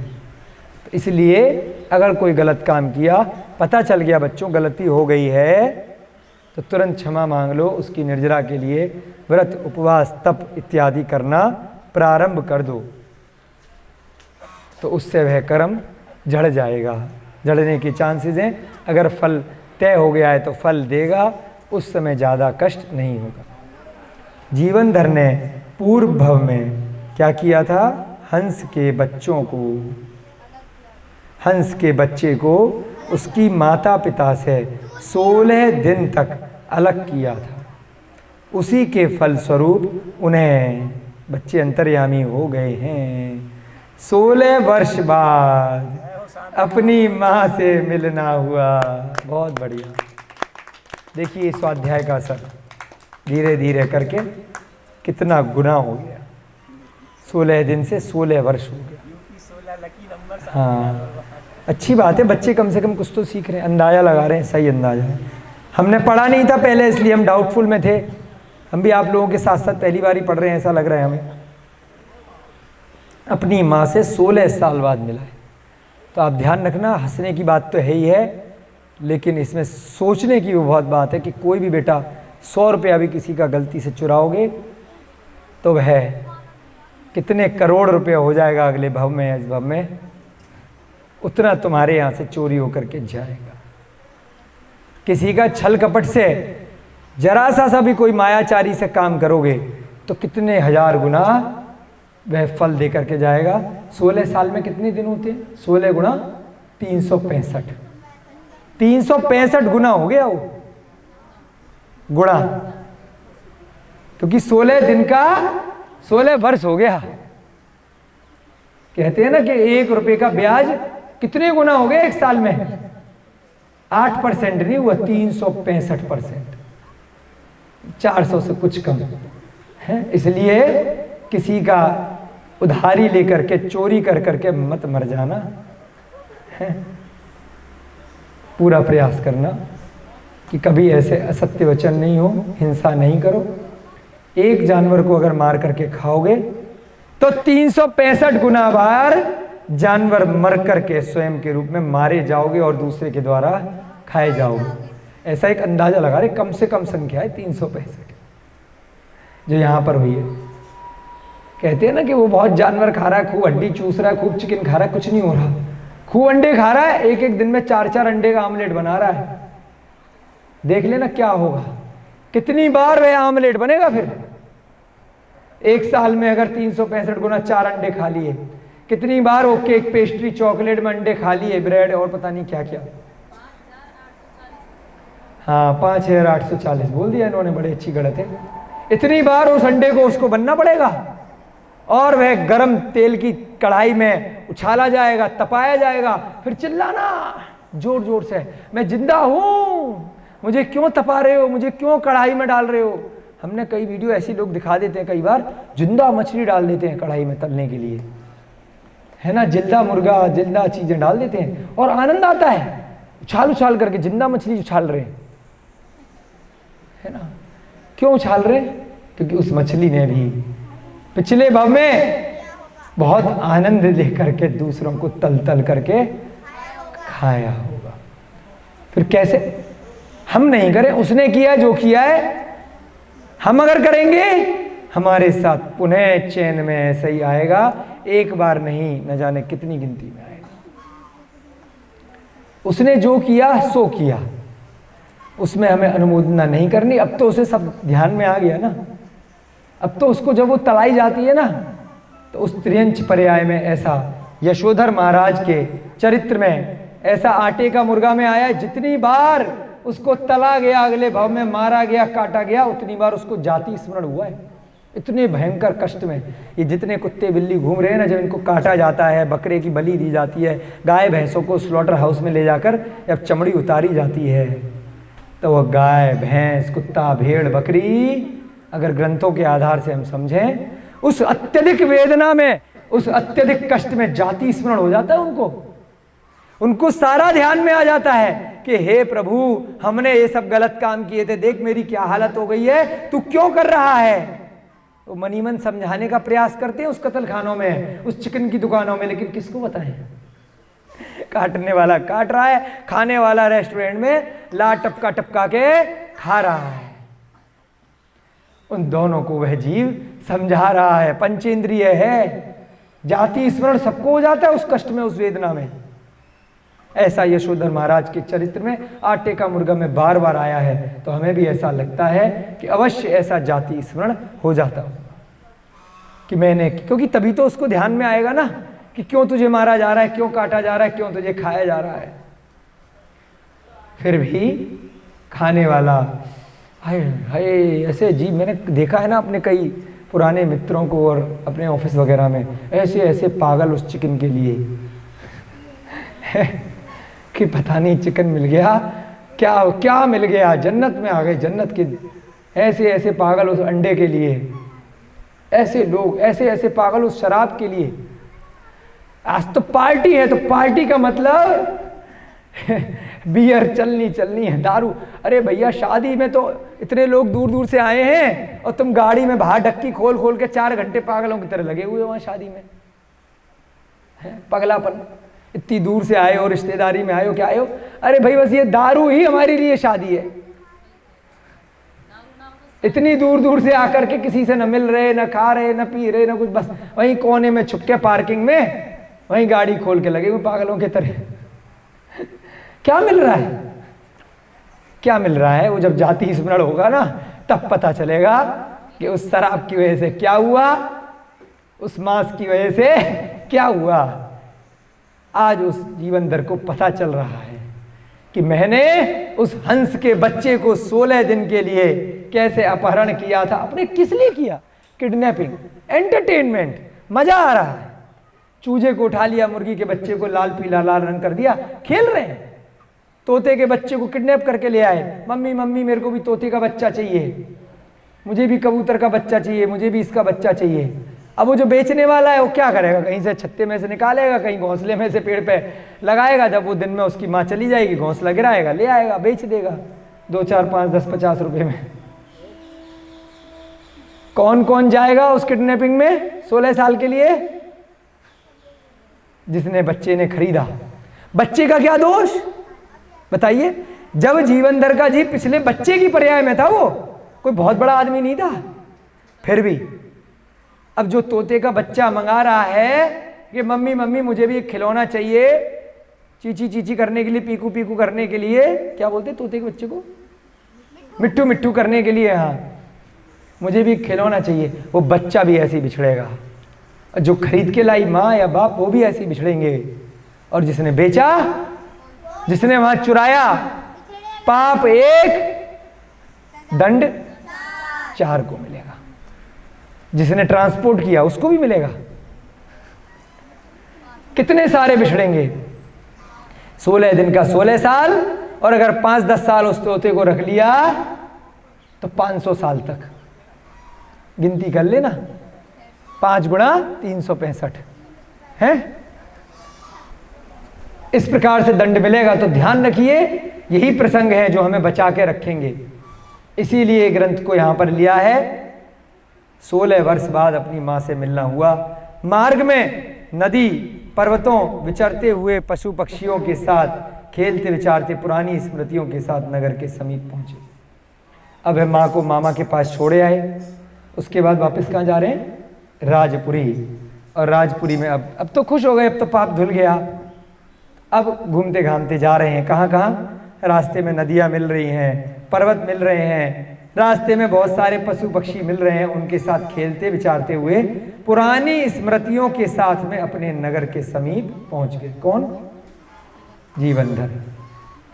तो इसलिए अगर कोई गलत काम किया, पता चल गया बच्चों गलती हो गई है, तो तुरंत क्षमा मांग लो। उसकी निर्जरा के लिए व्रत, उपवास, तप इत्यादि करना प्रारंभ कर दो, तो उससे वह कर्म झड़ जाएगा। झड़ने के चांसेस हैं। अगर फल तय हो गया है तो फल देगा, उस समय ज़्यादा कष्ट नहीं होगा। जीवनधर ने पूर्व भव में क्या किया था? हंस के बच्चों को, हंस के बच्चे को उसकी माता पिता से 16 दिन तक अलग किया था। उसी के फलस्वरूप उन्हें बच्चे अंतर्यामी हो गए हैं। 16 वर्ष बाद अपनी माँ से मिलना हुआ। बहुत बढ़िया। देखिए स्वाध्याय का असर धीरे धीरे करके कितना गुना हो गया। 16 दिन से 16 वर्ष हो गया। हाँ, अच्छी बात है, बच्चे कम से कम कुछ तो सीख रहे हैं, अंदाज़ा लगा रहे हैं, सही अंदाज़ा है। हमने पढ़ा नहीं था पहले, इसलिए हम डाउटफुल में थे। हम भी आप लोगों के साथ साथ पहली बार ही पढ़ रहे हैं, ऐसा लग रहा है हमें। अपनी माँ से 16 साल बाद मिला है, तो आप ध्यान रखना, हंसने की बात तो है ही है, लेकिन इसमें सोचने की भी बहुत बात है कि कोई भी बेटा 100 रुपया भी किसी का गलती से चुराओगे तो वह कितने करोड़ रुपया हो जाएगा अगले भव में, इस भव में उतना तुम्हारे यहाँ से चोरी होकर के जाएगा। किसी का छल कपट से जरा सा भी कोई मायाचारी से काम करोगे तो कितने हजार गुना वह फल दे करके जाएगा। 16 साल में कितने दिन होते हैं? 16 गुना 365, 365 गुना हो गया वो गुणा, क्योंकि 16 दिन का 16 वर्ष हो गया। कहते हैं ना कि 1 रुपए का ब्याज कितने गुना हो गए 1 साल में? 8% नहीं हुआ, 365%, 400 से कुछ कम है। इसलिए किसी का उधारी लेकर के चोरी कर करके मत मर जाना है। पूरा प्रयास करना कि कभी ऐसे असत्य वचन नहीं हो, हिंसा नहीं करो। एक जानवर को अगर मार करके खाओगे तो 365 गुना बार जानवर मर करके स्वयं के रूप में मारे जाओगे और दूसरे के द्वारा खाए जाओगे। ऐसा एक अंदाजा लगा रहे, कम से कम संख्या है 365 जो यहां पर हुई है। कहते हैं ना कि वो बहुत जानवर खा रहा है, खूब हड्डी चूस रहा है, खूब चिकन खा रहा है, कुछ नहीं हो रहा। खूब अंडे खा रहा है, एक एक दिन में 4-4 अंडे का आमलेट बना रहा है। देख लेना क्या होगा, कितनी बार वह आमलेट बनेगा। फिर 1 साल में अगर 365 गुना 4 अंडे खा लिए, कितनी बार वो केक, पेस्ट्री, चॉकलेट में अंडे खा लिए, ब्रेड और पता नहीं क्या क्या। हाँ, 5840 बोल दिया इन्होंने, बड़े अच्छी गणित है। इतनी बार उस अंडे को उसको बनना पड़ेगा और वह गरम तेल की कढ़ाई में उछाला जाएगा, तपाया जाएगा, फिर चिल्लाना जोर जोर से, मैं जिंदा हूं, मुझे क्यों तपा रहे हो, मुझे क्यों कढ़ाई में डाल रहे हो। हमने कई वीडियो ऐसी लोग दिखा देते हैं, कई बार जिंदा मछली डाल देते हैं कढ़ाई में तलने के लिए, है ना, जिंदा मुर्गा, जिंदा चीजें डाल देते हैं और आनंद आता है, उछाल उछाल करके जिंदा मछली उछाल रहे हैं, है ना। क्यों उछाल रहे? क्योंकि उस मछली ने भी पिछले भाव में बहुत आनंद लेकर के दूसरों को तल तल करके खाया होगा। फिर कैसे हम नहीं करें? उसने किया जो किया है, हम अगर करेंगे हमारे साथ पुनः चैन में ऐसा ही आएगा। एक बार नहीं, न जाने कितनी गिनती में आएगा। उसने जो किया सो किया, उसमें हमें अनुमोदना नहीं करनी। अब तो उसे सब ध्यान में आ गया ना। अब तो उसको जब वो तलाई जाती है ना, तो उस त्रियंच पर्याय में ऐसा यशोधर महाराज के चरित्र में ऐसा आटे का मुर्गा में आया, जितनी बार उसको तला गया, अगले भाव में मारा गया, काटा गया, उतनी बार उसको जाति स्मरण हुआ है। इतने भयंकर कष्ट में ये जितने कुत्ते बिल्ली घूम रहे हैं ना, जब इनको काटा जाता है, बकरे की बलि दी जाती है, गाय भैंसों को स्लॉटर हाउस में ले जाकर जब चमड़ी उतारी जाती है, तो वह गाय, भैंस, कुत्ता, भेड़, बकरी, अगर ग्रंथों के आधार से हम समझें, उस अत्यधिक वेदना में, उस अत्यधिक कष्ट में जाति स्मरण हो जाता है उनको सारा ध्यान में आ जाता है कि हे प्रभु, हमने ये सब गलत काम किए थे, देख मेरी क्या हालत हो गई है, तू क्यों कर रहा है। तो मनी मन समझाने का प्रयास करते हैं उस कत्ल खानों में, उस चिकन की दुकानों में, लेकिन किसको बताएं। काटने वाला काट रहा है, खाने वाला रेस्टोरेंट में ला टपका टपका के खा रहा है। उन दोनों को वह जीव समझा रहा है, पंचेंद्रिय है, जाति स्मरण सबको हो जाता है उस कष्ट में, उस वेदना में। ऐसा यशोधर महाराज के चरित्र में आटे का मुर्गा में बार बार आया है, तो हमें भी ऐसा लगता है कि अवश्य ऐसा जाति स्मरण हो जाता हो कि मैंने, क्योंकि तभी तो उसको ध्यान में आएगा ना कि क्यों तुझे मारा जा रहा है, क्यों काटा जा रहा है, क्यों तुझे खाया जा रहा है। फिर भी खाने वाला, हाय हाय, ऐसे जीव मैंने देखा है ना अपने कई पुराने मित्रों को और अपने ऑफिस वगैरह में, ऐसे ऐसे पागल उस चिकन के लिए कि पता नहीं चिकन मिल गया, क्या क्या मिल गया, जन्नत में आ गए, जन्नत के। ऐसे ऐसे पागल उस अंडे के लिए, ऐसे लोग ऐसे ऐसे पागल उस शराब के लिए। आज तो पार्टी है, तो पार्टी का मतलब बियर चलनी चलनी है, दारू। अरे भैया, शादी में तो इतने लोग दूर दूर से आए हैं और तुम गाड़ी में बाहर डक्की खोल खोल के 4 घंटे पागलों की तरह लगे हुए वहां शादी में। है पगलापन, इतनी दूर से आए हो, रिश्तेदारी में आए हो, क्या आए हो? अरे भाई बस ये दारू ही हमारे लिए शादी है। इतनी दूर दूर से आकर के किसी से न मिल रहे, न खा रहे, न पी रहे, न कुछ, बस वहीं कोने में छुप के पार्किंग में वहीं गाड़ी खोल के लगे हुए पागलों के तरह। क्या मिल रहा है, क्या मिल रहा है? वो जब जाति स्मरण होगा ना तब पता चलेगा कि उस शराब की वजह से क्या हुआ, उस मांस की वजह से क्या हुआ। आज उस जीवनधर को पता चल रहा है कि मैंने उस हंस के बच्चे को 16 दिन के लिए कैसे अपहरण किया था। अपने किस लिए किया? किडनैपिंग, एंटरटेनमेंट, मजा आ रहा है। चूजे को उठा लिया, मुर्गी के बच्चे को लाल पीला लाल रंग कर दिया, खेल रहे हैं। तोते के बच्चे को किडनैप करके ले आए, मम्मी मम्मी मेरे को भी तोते का बच्चा चाहिए, मुझे भी कबूतर का बच्चा चाहिए, मुझे भी इसका बच्चा चाहिए। अब वो जो बेचने वाला है वो क्या करेगा? कहीं से छत्ते में से निकालेगा, कहीं घोंसले में से पेड़ पे लगाएगा। जब वो दिन में उसकी माँ चली जाएगी, घोंसला गिराएगा, ले आएगा, बेच देगा 2, 4, 5, 10, 50 रुपए में। कौन कौन जाएगा उस किडनैपिंग में 16 साल के लिए? जिसने बच्चे ने खरीदा। बच्चे का क्या दोष बताइए? जब जीवनधर का जी पिछले बच्चे की पर्याय में था, वो कोई बहुत बड़ा आदमी नहीं था, फिर भी अब जो तोते का बच्चा मंगा रहा है कि मम्मी मम्मी मुझे भी एक खिलौना चाहिए, चीची चीची करने के लिए, पीकू पीकू करने के लिए, क्या बोलते तोते के बच्चे को? मिट्टू मिट्टू करने के लिए। हाँ, मुझे भी खिलौना चाहिए। वो बच्चा भी ऐसे ही बिछड़ेगा, जो खरीद के लाई माँ या बाप वो भी ऐसे ही बिछड़ेंगे, और जिसने बेचा, जिसने वहां चुराया, पाप 1 दंड 4 को मिलेगा। जिसने ट्रांसपोर्ट किया उसको भी मिलेगा। कितने सारे बिछड़ेंगे? 16 दिन का 16 साल, और अगर 5-10 साल उस तोते को रख लिया तो 500 साल तक। गिनती कर लेना, 5 गुणा 365 है। इस प्रकार से दंड मिलेगा। तो ध्यान रखिए, यही प्रसंग है जो हमें बचा के रखेंगे। इसीलिए ग्रंथ को यहां पर लिया है। 16 वर्ष बाद अपनी मां से मिलना हुआ। मार्ग में नदी पर्वतों विचरते हुए पशु पक्षियों के साथ खेलते विचारते पुरानी स्मृतियों के साथ नगर के समीप पहुंचे। अब है माँ को मामा के पास छोड़े आए। उसके बाद वापस कहाँ जा रहे हैं? राजपुरी। और राजपुरी में अब तो खुश हो गए, अब तो पाप धुल गया। अब घूमते घामते जा रहे हैं। कहाँ कहाँ? रास्ते में नदियाँ मिल रही हैं, पर्वत मिल रहे हैं, रास्ते में बहुत सारे पशु पक्षी मिल रहे हैं। उनके साथ खेलते विचारते हुए पुरानी स्मृतियों के साथ में अपने नगर के समीप पहुंच गए। कौन? जीवनधर।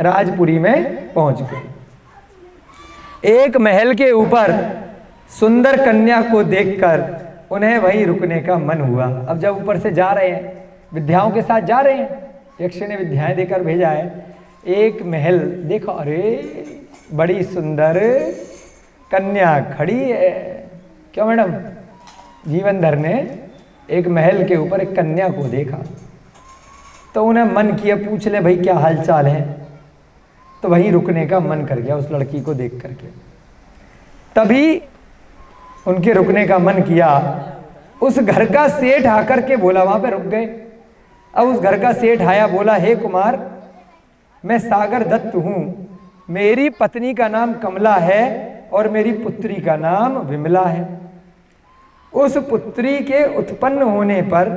राजपुरी में पहुंच गए। एक महल के ऊपर सुंदर कन्या को देखकर उन्हें वहीं रुकने का मन हुआ। अब जब ऊपर से जा रहे हैं, विद्याओं के साथ जा रहे हैं, यक्ष ने विद्याएं देकर भेजा है। एक महल देखो, अरे बड़ी सुंदर कन्या खड़ी है। क्यों मैडम? जीवनधर ने एक महल के ऊपर एक कन्या को देखा तो उन्हें मन किया पूछ ले भाई क्या हाल चाल है। तो वहीं रुकने का मन कर गया उस लड़की को देख करके। तभी उनके रुकने का मन किया। उस घर का सेठ आकर के बोला, वहां पे रुक गए। अब उस घर का सेठ आया, बोला, हे कुमार, मैं सागर दत्त हूं, मेरी पत्नी का नाम कमला है और मेरी पुत्री का नाम विमला है। उस पुत्री के उत्पन्न होने पर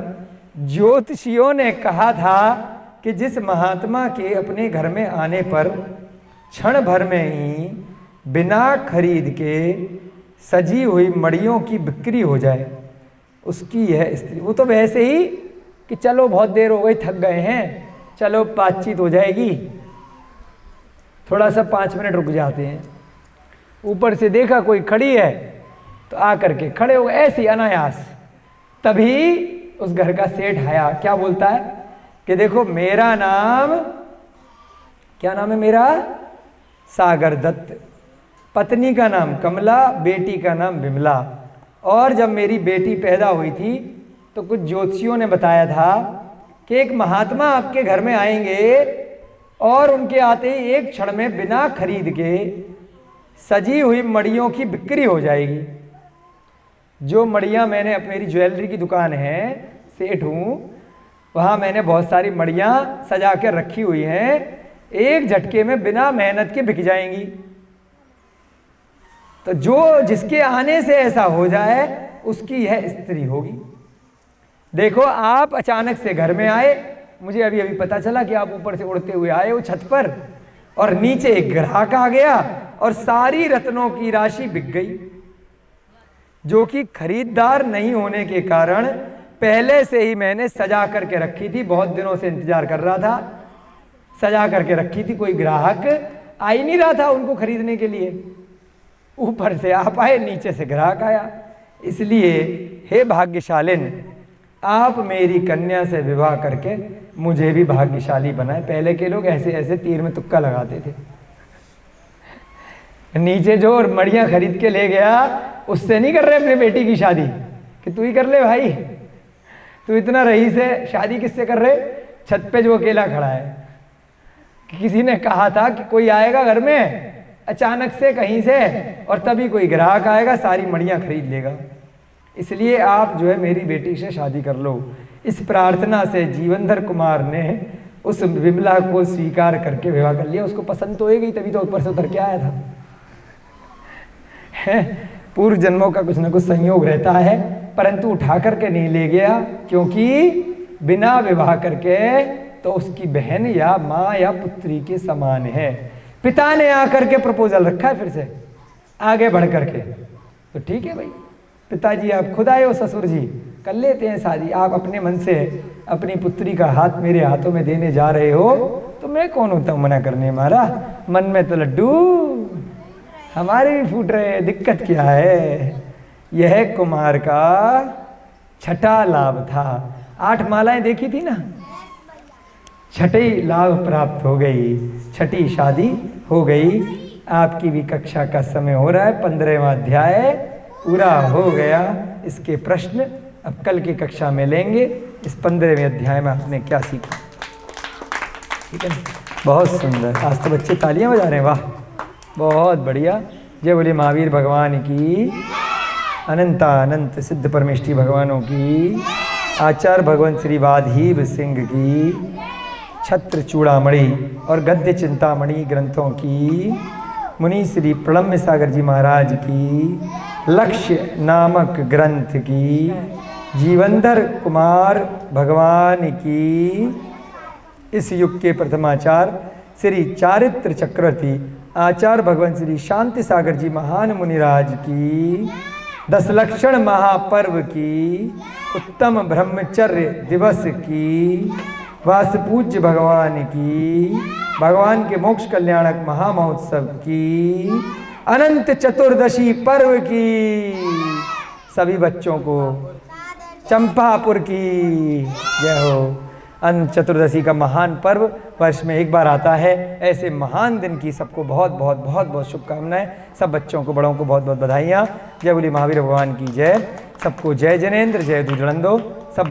ज्योतिषियों ने कहा था कि जिस महात्मा के अपने घर में आने पर क्षण भर में ही बिना खरीद के सजी हुई मड़ियों की बिक्री हो जाए, उसकी यह स्त्री। वो तो वैसे ही कि चलो बहुत देर हो गई, थक गए हैं, चलो बातचीत हो जाएगी, थोड़ा सा 5 मिनट रुक जाते हैं। ऊपर से देखा कोई खड़ी है तो आकर के खड़े हो गए ऐसे ही अनायास। तभी उस घर का सेठ आया, क्या बोलता है कि देखो मेरा नाम, क्या नाम है मेरा? सागर दत्त, पत्नी का नाम कमला, बेटी का नाम विमला। और जब मेरी बेटी पैदा हुई थी तो कुछ ज्योतिषियों ने बताया था कि एक महात्मा आपके घर में आएंगे और उनके आते ही एक क्षण में बिना खरीद के सजी हुई मड़ियों की बिक्री हो जाएगी। जो मड़ियाँ मैंने, मेरी ज्वेलरी की दुकान है, सेठ हूँ, वहाँ मैंने बहुत सारी मड़ियाँ सजा कर रखी हुई हैं, एक झटके में बिना मेहनत के बिक जाएंगी। तो जो जिसके आने से ऐसा हो जाए उसकी यह स्त्री होगी। देखो आप अचानक से घर में आए, मुझे अभी अभी पता चला कि आप ऊपर से उड़ते हुए आए हो छत पर, और नीचे एक ग्राहक आ गया और सारी रत्नों की राशि बिक गई, जो कि खरीदार नहीं होने के कारण पहले से ही मैंने सजा करके रखी थी, बहुत दिनों से इंतजार कर रहा था, सजा करके रखी थी, कोई ग्राहक आ ही नहीं रहा था उनको खरीदने के लिए। ऊपर से आप आए, नीचे से ग्राहक आया। इसलिए हे भाग्यशालिन, आप मेरी कन्या से विवाह करके मुझे भी भाग्यशाली बनाए। पहले के लोग ऐसे ऐसे तीर में तुक्का लगाते थे, नीचे जो और मड़ियाँ खरीद के ले गया उससे नहीं कर रहे अपनी बेटी की शादी, कि तू ही कर ले भाई, तू इतना रईस है, शादी किससे कर रहे? छत पे जो अकेला खड़ा है। कि किसी ने कहा था कि कोई आएगा घर में अचानक से कहीं से और तभी कोई ग्राहक आएगा, सारी मड़ियाँ खरीद लेगा। इसलिए आप जो है मेरी बेटी से शादी कर लो। इस प्रार्थना से जीवनधर कुमार ने उस विमला को स्वीकार करके विवाह कर लिया। उसको पसंद तो हो गई, तभी तो ऊपर से उतर के आया था। पूर्व जन्मों का कुछ न कुछ संयोग रहता है, परंतु उठा करके नहीं ले गया, क्योंकि बिना विवाह करके तो उसकी बहन या माँ या पुत्री के समान है। पिता ने आकर के प्रपोजल रखा है फिर से आगे बढ़ करके, तो ठीक है भाई, पिताजी आप खुद आए हो, ससुर जी कर लेते हैं शादी। आप अपने मन से अपनी पुत्री का हाथ मेरे हाथों में देने जा रहे हो, तो मैं कौन होता हूँ मना करने? मारा मन में तो लड्डू हमारे भी फूट रहे हैं, दिक्कत क्या है? यह कुमार का छठा लाभ था। 8 मालाएं देखी थी ना, छठी लाभ प्राप्त हो गई, छठी शादी हो गई। आपकी भी कक्षा का समय हो रहा है, 15वां अध्याय पूरा हो गया। इसके प्रश्न अब कल की कक्षा में लेंगे। इस 15वें अध्याय में आपने क्या सीखा? ठीक है, बहुत सुंदर। आज तो बच्चे तालियां बजा रहे हैं, वाह बहुत बढ़िया। जय बोले महावीर भगवान की, अनंत सिद्ध परमेष्ठी भगवानों की, आचार्य भगवान श्री वाधीव सिंह की, छत्र चूड़ामणि और गद्य चिंतामणि ग्रंथों की, मुनि श्री प्रणम्य सागर जी महाराज की, लक्ष्य नामक ग्रंथ की, जीवनधर कुमार भगवान की, इस युग के प्रथमाचार्य श्री चारित्र चक्रवर्ती आचार्य भगवान श्री शांति सागर जी महान मुनिराज की, 10 लक्षण महापर्व की, उत्तम ब्रह्मचर्य दिवस की, वासपूज्य भगवान की, भगवान के मोक्ष कल्याणक महामहोत्सव की, अनंत चतुर्दशी पर्व की, सभी बच्चों को चंपापुर की जय हो। अनंत चतुर्दशी का महान पर्व वर्ष में एक बार आता है। ऐसे महान दिन की सबको बहुत बहुत बहुत बहुत शुभकामनाएं। सब बच्चों को, बड़ों को बहुत बहुत बधाइयाँ। जय बोली महावीर भगवान की जय। सबको जय जनेन्द्र, जय दुजड़ंदो।